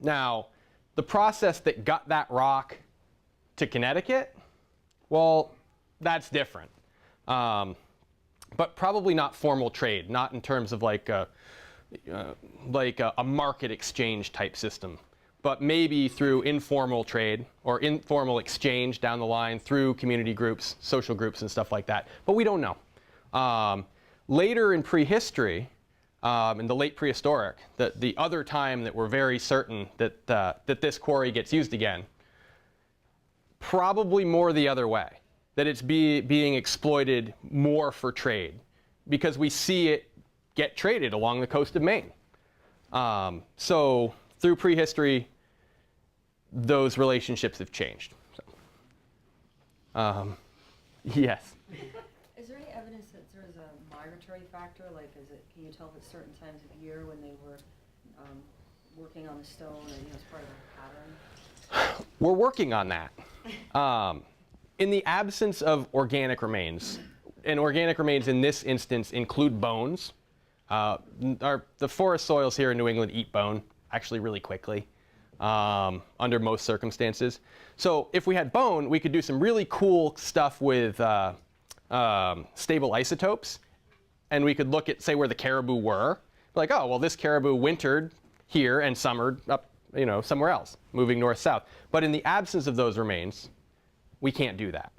Now, the process that got that rock to Connecticut, well, that's different. But probably not formal trade, not in terms of like a market exchange type system, but maybe through informal trade or informal exchange down the line through community groups, social groups, and stuff like that. But we don't know. Later in prehistory, in the late prehistoric, the other time that we're very certain that this quarry gets used again, probably more the other way, that it's being exploited more for trade, because we see it get traded along the coast of Maine. So through prehistory, those relationships have changed. So, yes. Is there any evidence that there's a migratory factor? Like, can you tell if it's certain times of year when they were working on the stone, and as part of a pattern? We're working on that. In the absence of organic remains, and organic remains in this instance include bones. The forest soils here in New England eat bone actually really quickly under most circumstances. So if we had bone, we could do some really cool stuff with stable isotopes, and we could look at, say, where the caribou were. Like, oh, well, this caribou wintered here and summered up, somewhere else, moving north-south. But in the absence of those remains, we can't do that.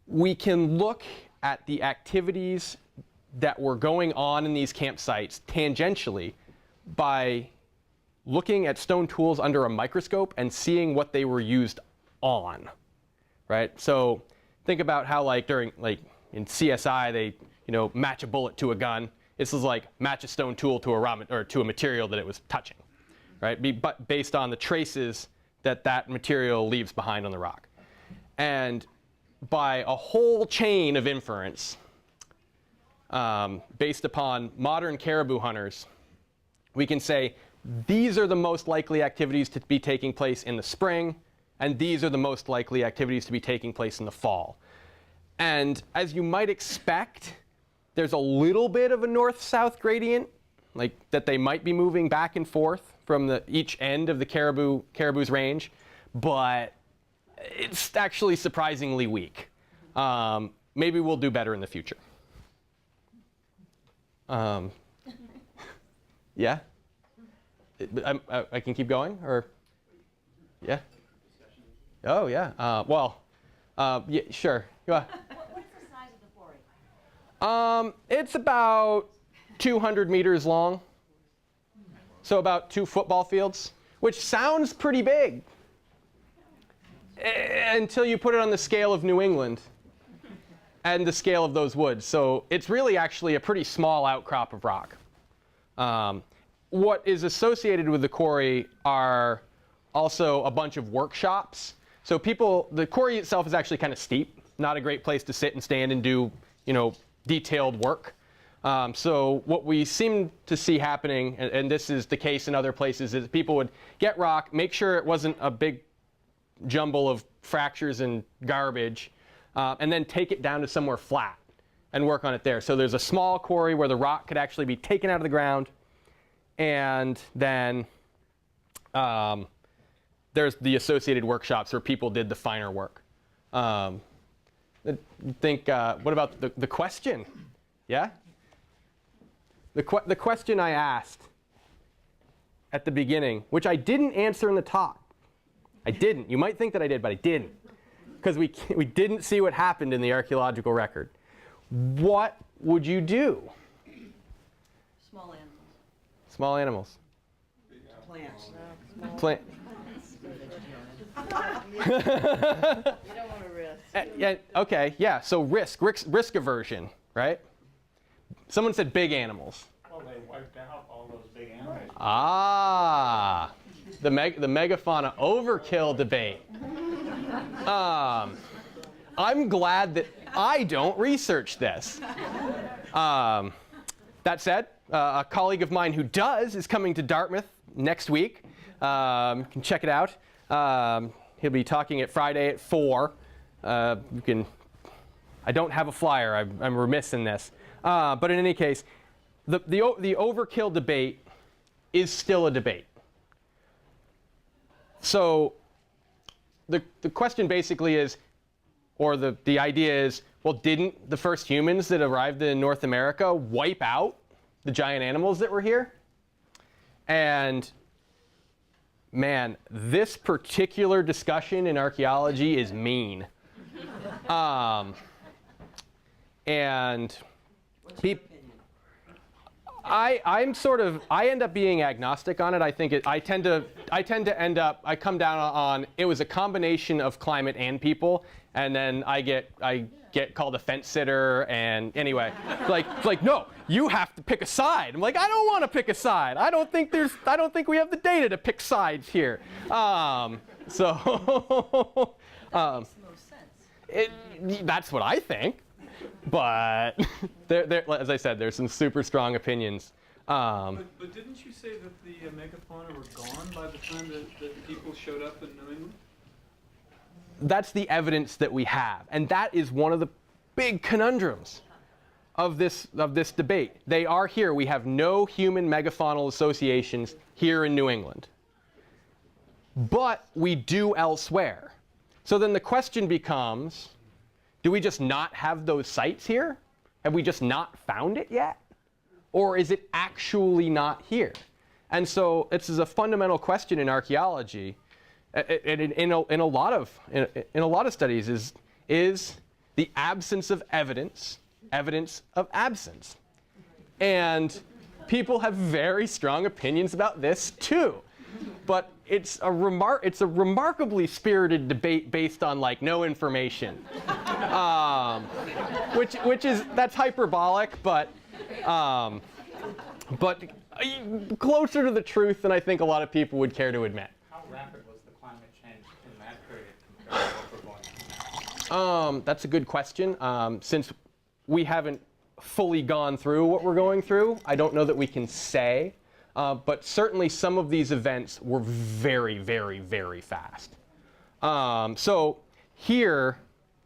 We can look at the activities that were going on in these campsites tangentially by looking at stone tools under a microscope and seeing what they were used on, right? So think about how, like, in CSI, they, match a bullet to a gun. This is like match a stone tool to a material that it was touching, right? But based on the traces that material leaves behind on the rock. And by a whole chain of inference, based upon modern caribou hunters, we can say these are the most likely activities to be taking place in the spring, and these are the most likely activities to be taking place in the fall. And as you might expect, there's a little bit of a north-south gradient, like that they might be moving back and forth from each end of the caribou's range, but it's actually surprisingly weak. Maybe we'll do better in the future. Yeah? I can keep going, or? Yeah? Oh, yeah. Yeah, sure. Go ahead. What's the size of the quarry? It's about 200 meters long. So about 2 football fields, which sounds pretty big until you put it on the scale of New England and the scale of those woods. So it's really actually a pretty small outcrop of rock. What is associated with the quarry are also a bunch of workshops. So the quarry itself is actually kind of steep, not a great place to sit and stand and do, detailed work. So what we seem to see happening, and this is the case in other places, is people would get rock, make sure it wasn't a big jumble of fractures and garbage, and then take it down to somewhere flat and work on it there. So there's a small quarry where the rock could actually be taken out of the ground, and then there's the associated workshops where people did the finer work. What about the question? Yeah? The question I asked at the beginning, which I didn't answer in the talk. I didn't. You might think that I did, but I didn't. Because we didn't see what happened in the archaeological record. What would you do? Small animals. Small animals. Plants. Plant. You don't want to risk. Yeah, okay, yeah, so risk aversion, right? Someone said big animals. Well, they wiped out all those big animals. Ah, the megafauna overkill debate. I'm glad that I don't research this. That said, a colleague of mine who does is coming to Dartmouth next week. You can check it out. He'll be talking at Friday at 4. I don't have a flyer. I'm remiss in this. But in any case, the overkill debate is still a debate. So the question basically is, or the idea is, well, didn't the first humans that arrived in North America wipe out the giant animals that were here? And man, this particular discussion in archaeology is mean. And I end up being agnostic on it. I tend to end up, I come down on it was a combination of climate and people, and then I get called a fence sitter, and anyway, it's like no, you have to pick a side. I'm like, I don't want to pick a side. I don't think we have the data to pick sides here. That makes the most sense. That's what I think. But as I said, there's some super strong opinions. But didn't you say that the megafauna were gone by the time that people showed up in New England? That's the evidence that we have, and that is one of the big conundrums of this debate. They are here. We have no human megafaunal associations here in New England, but we do elsewhere. So then the question becomes, do we just not have those sites here? Have we just not found it yet? Or is it actually not here? And so this is a fundamental question in archaeology. In a lot of studies is the absence of evidence of absence. And people have very strong opinions about this too. But it's a remarkably spirited debate based on no information, that's hyperbolic, but closer to the truth than I think a lot of people would care to admit. How rapid was the climate change in that period compared to what we're going through now? That's a good question. Since we haven't fully gone through what we're going through. I don't know that we can say, but certainly some of these events were very, very, very fast. So here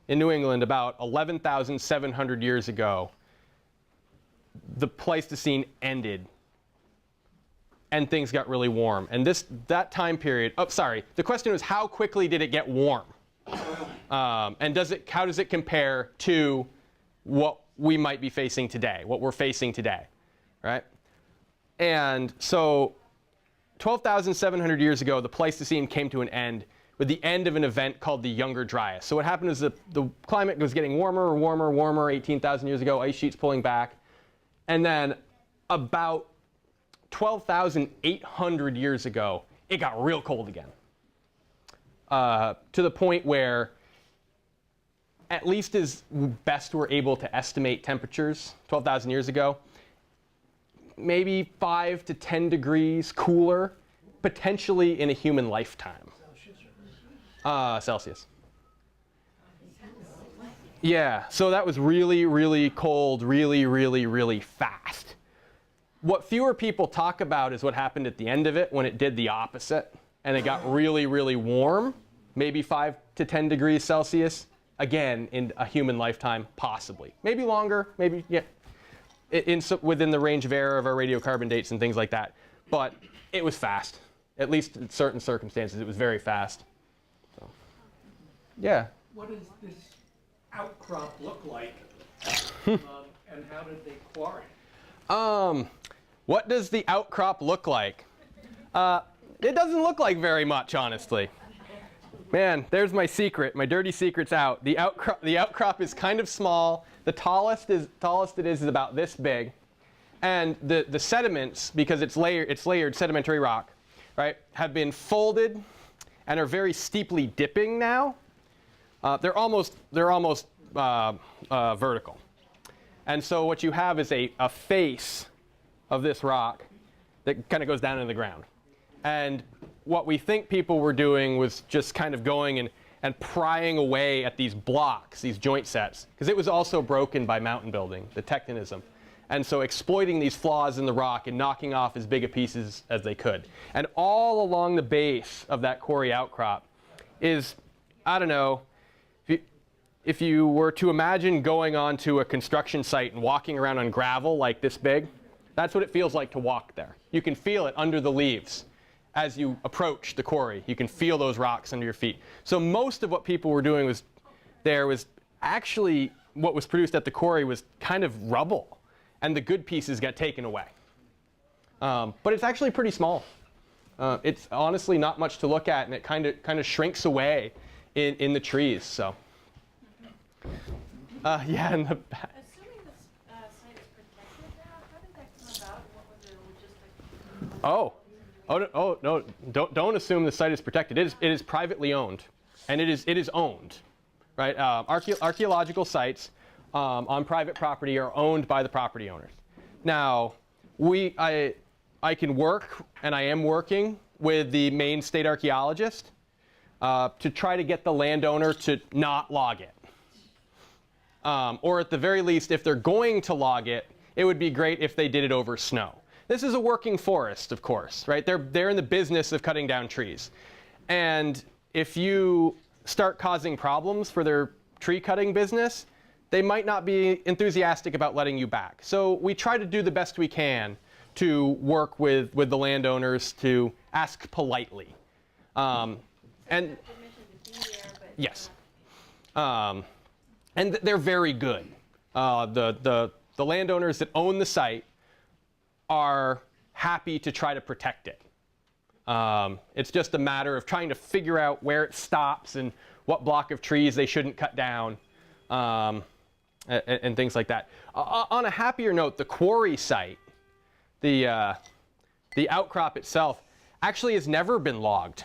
in New England, about 11,700 years ago, the Pleistocene ended and things got really warm. And that time period, the question was how quickly did it get warm? And how does it compare to what we might be facing today, what we're facing today, right? And so 12,700 years ago, the Pleistocene came to an end with the end of an event called the Younger Dryas. So what happened is the climate was getting warmer, warmer, warmer 18,000 years ago, ice sheets pulling back. And then about 12,800 years ago, it got real cold again. To the point where, at least as best we're able to estimate temperatures 12,000 years ago, maybe 5 to 10 degrees cooler, potentially in a human lifetime. Celsius. Yeah, so that was really, really cold, really, really, really fast. What fewer people talk about is what happened at the end of it when it did the opposite and it got really, really warm, maybe 5 to 10 degrees Celsius, again, in a human lifetime, possibly. Maybe longer, maybe, yeah, within the range of error of our radiocarbon dates and things like that. But it was fast. At least in certain circumstances, it was very fast. So, yeah. What does this outcrop look like? And how did they quarry? What does the outcrop look like? It doesn't look like very much, honestly. Man, there's my secret. My dirty secret's out. The outcrop is kind of small. The tallest it is about this big. And the sediments, because it's layered sedimentary rock, right, have been folded and are very steeply dipping now. They're almost vertical. And so what you have is a face of this rock that kind of goes down into the ground. And what we think people were doing was just kind of going and prying away at these blocks, these joint sets, because it was also broken by mountain building, the tectonism. And so exploiting these flaws in the rock and knocking off as big a pieces as they could. And all along the base of that quarry outcrop is, I don't know, if you were to imagine going onto a construction site and walking around on gravel like this big, that's what it feels like to walk there. You can feel it under the leaves as you approach the quarry. You can feel those rocks under your feet. So most of what people were doing was actually what was produced at the quarry was kind of rubble, and the good pieces got taken away. But it's actually pretty small. It's honestly not much to look at, and it kind of shrinks away in the trees. So. Yeah, in the back. Assuming this site is protected now, how did that come about? What were the logistics? Oh no! Don't assume the site is protected. It is privately owned, and it is owned, right? Archaeological sites on private property are owned by the property owners. Now, I can work, and I am working with the Maine state archaeologist to try to get the landowner to not log it. Or at the very least, if they're going to log it, it would be great if they did it over snow. This is a working forest, of course, right? They're in the business of cutting down trees. And if you start causing problems for their tree cutting business, they might not be enthusiastic about letting you back. So we try to do the best we can to work with the landowners to ask politely. Yes. And they're very good. The landowners that own the site are happy to try to protect it. It's just a matter of trying to figure out where it stops and what block of trees they shouldn't cut down, and things like that. On a happier note, the quarry site, the outcrop itself, actually has never been logged.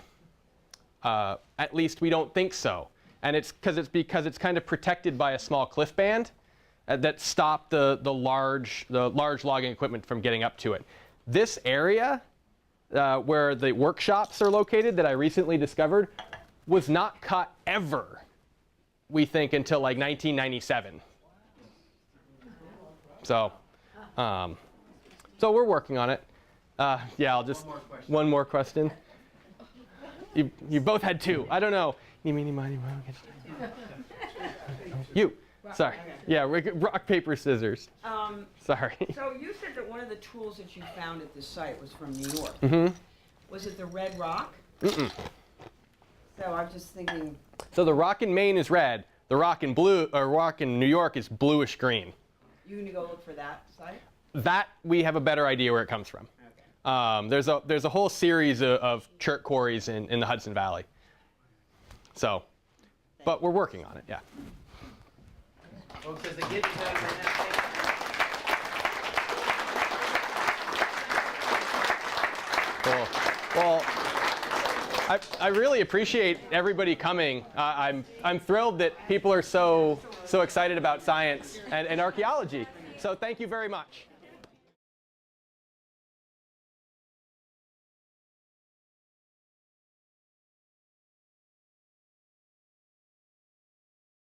At least we don't think so. And it's because it's kind of protected by a small cliff band that stopped the large logging equipment from getting up to it. This area where the workshops are located that I recently discovered was not cut ever, we think, until like 1997. So, so we're working on it. Yeah, I'll just one more question. You both had two. I don't know. You. Sorry. Yeah, rock, paper, scissors. Sorry. So you said that one of the tools that you found at this site was from New York. Mm-hmm. Was it the red rock? Mm-mm. So I'm just thinking. So the rock in Maine is red. The rock in rock in New York is bluish green. You gonna go look for that site? That we have a better idea where it comes from. Okay. There's a whole series of chert quarries in the Hudson Valley. So, but we're working on it. Yeah. Folks, as they get to that, Cool. Well, I really appreciate everybody coming. I'm thrilled that people are so excited about science and archaeology. So thank you very much.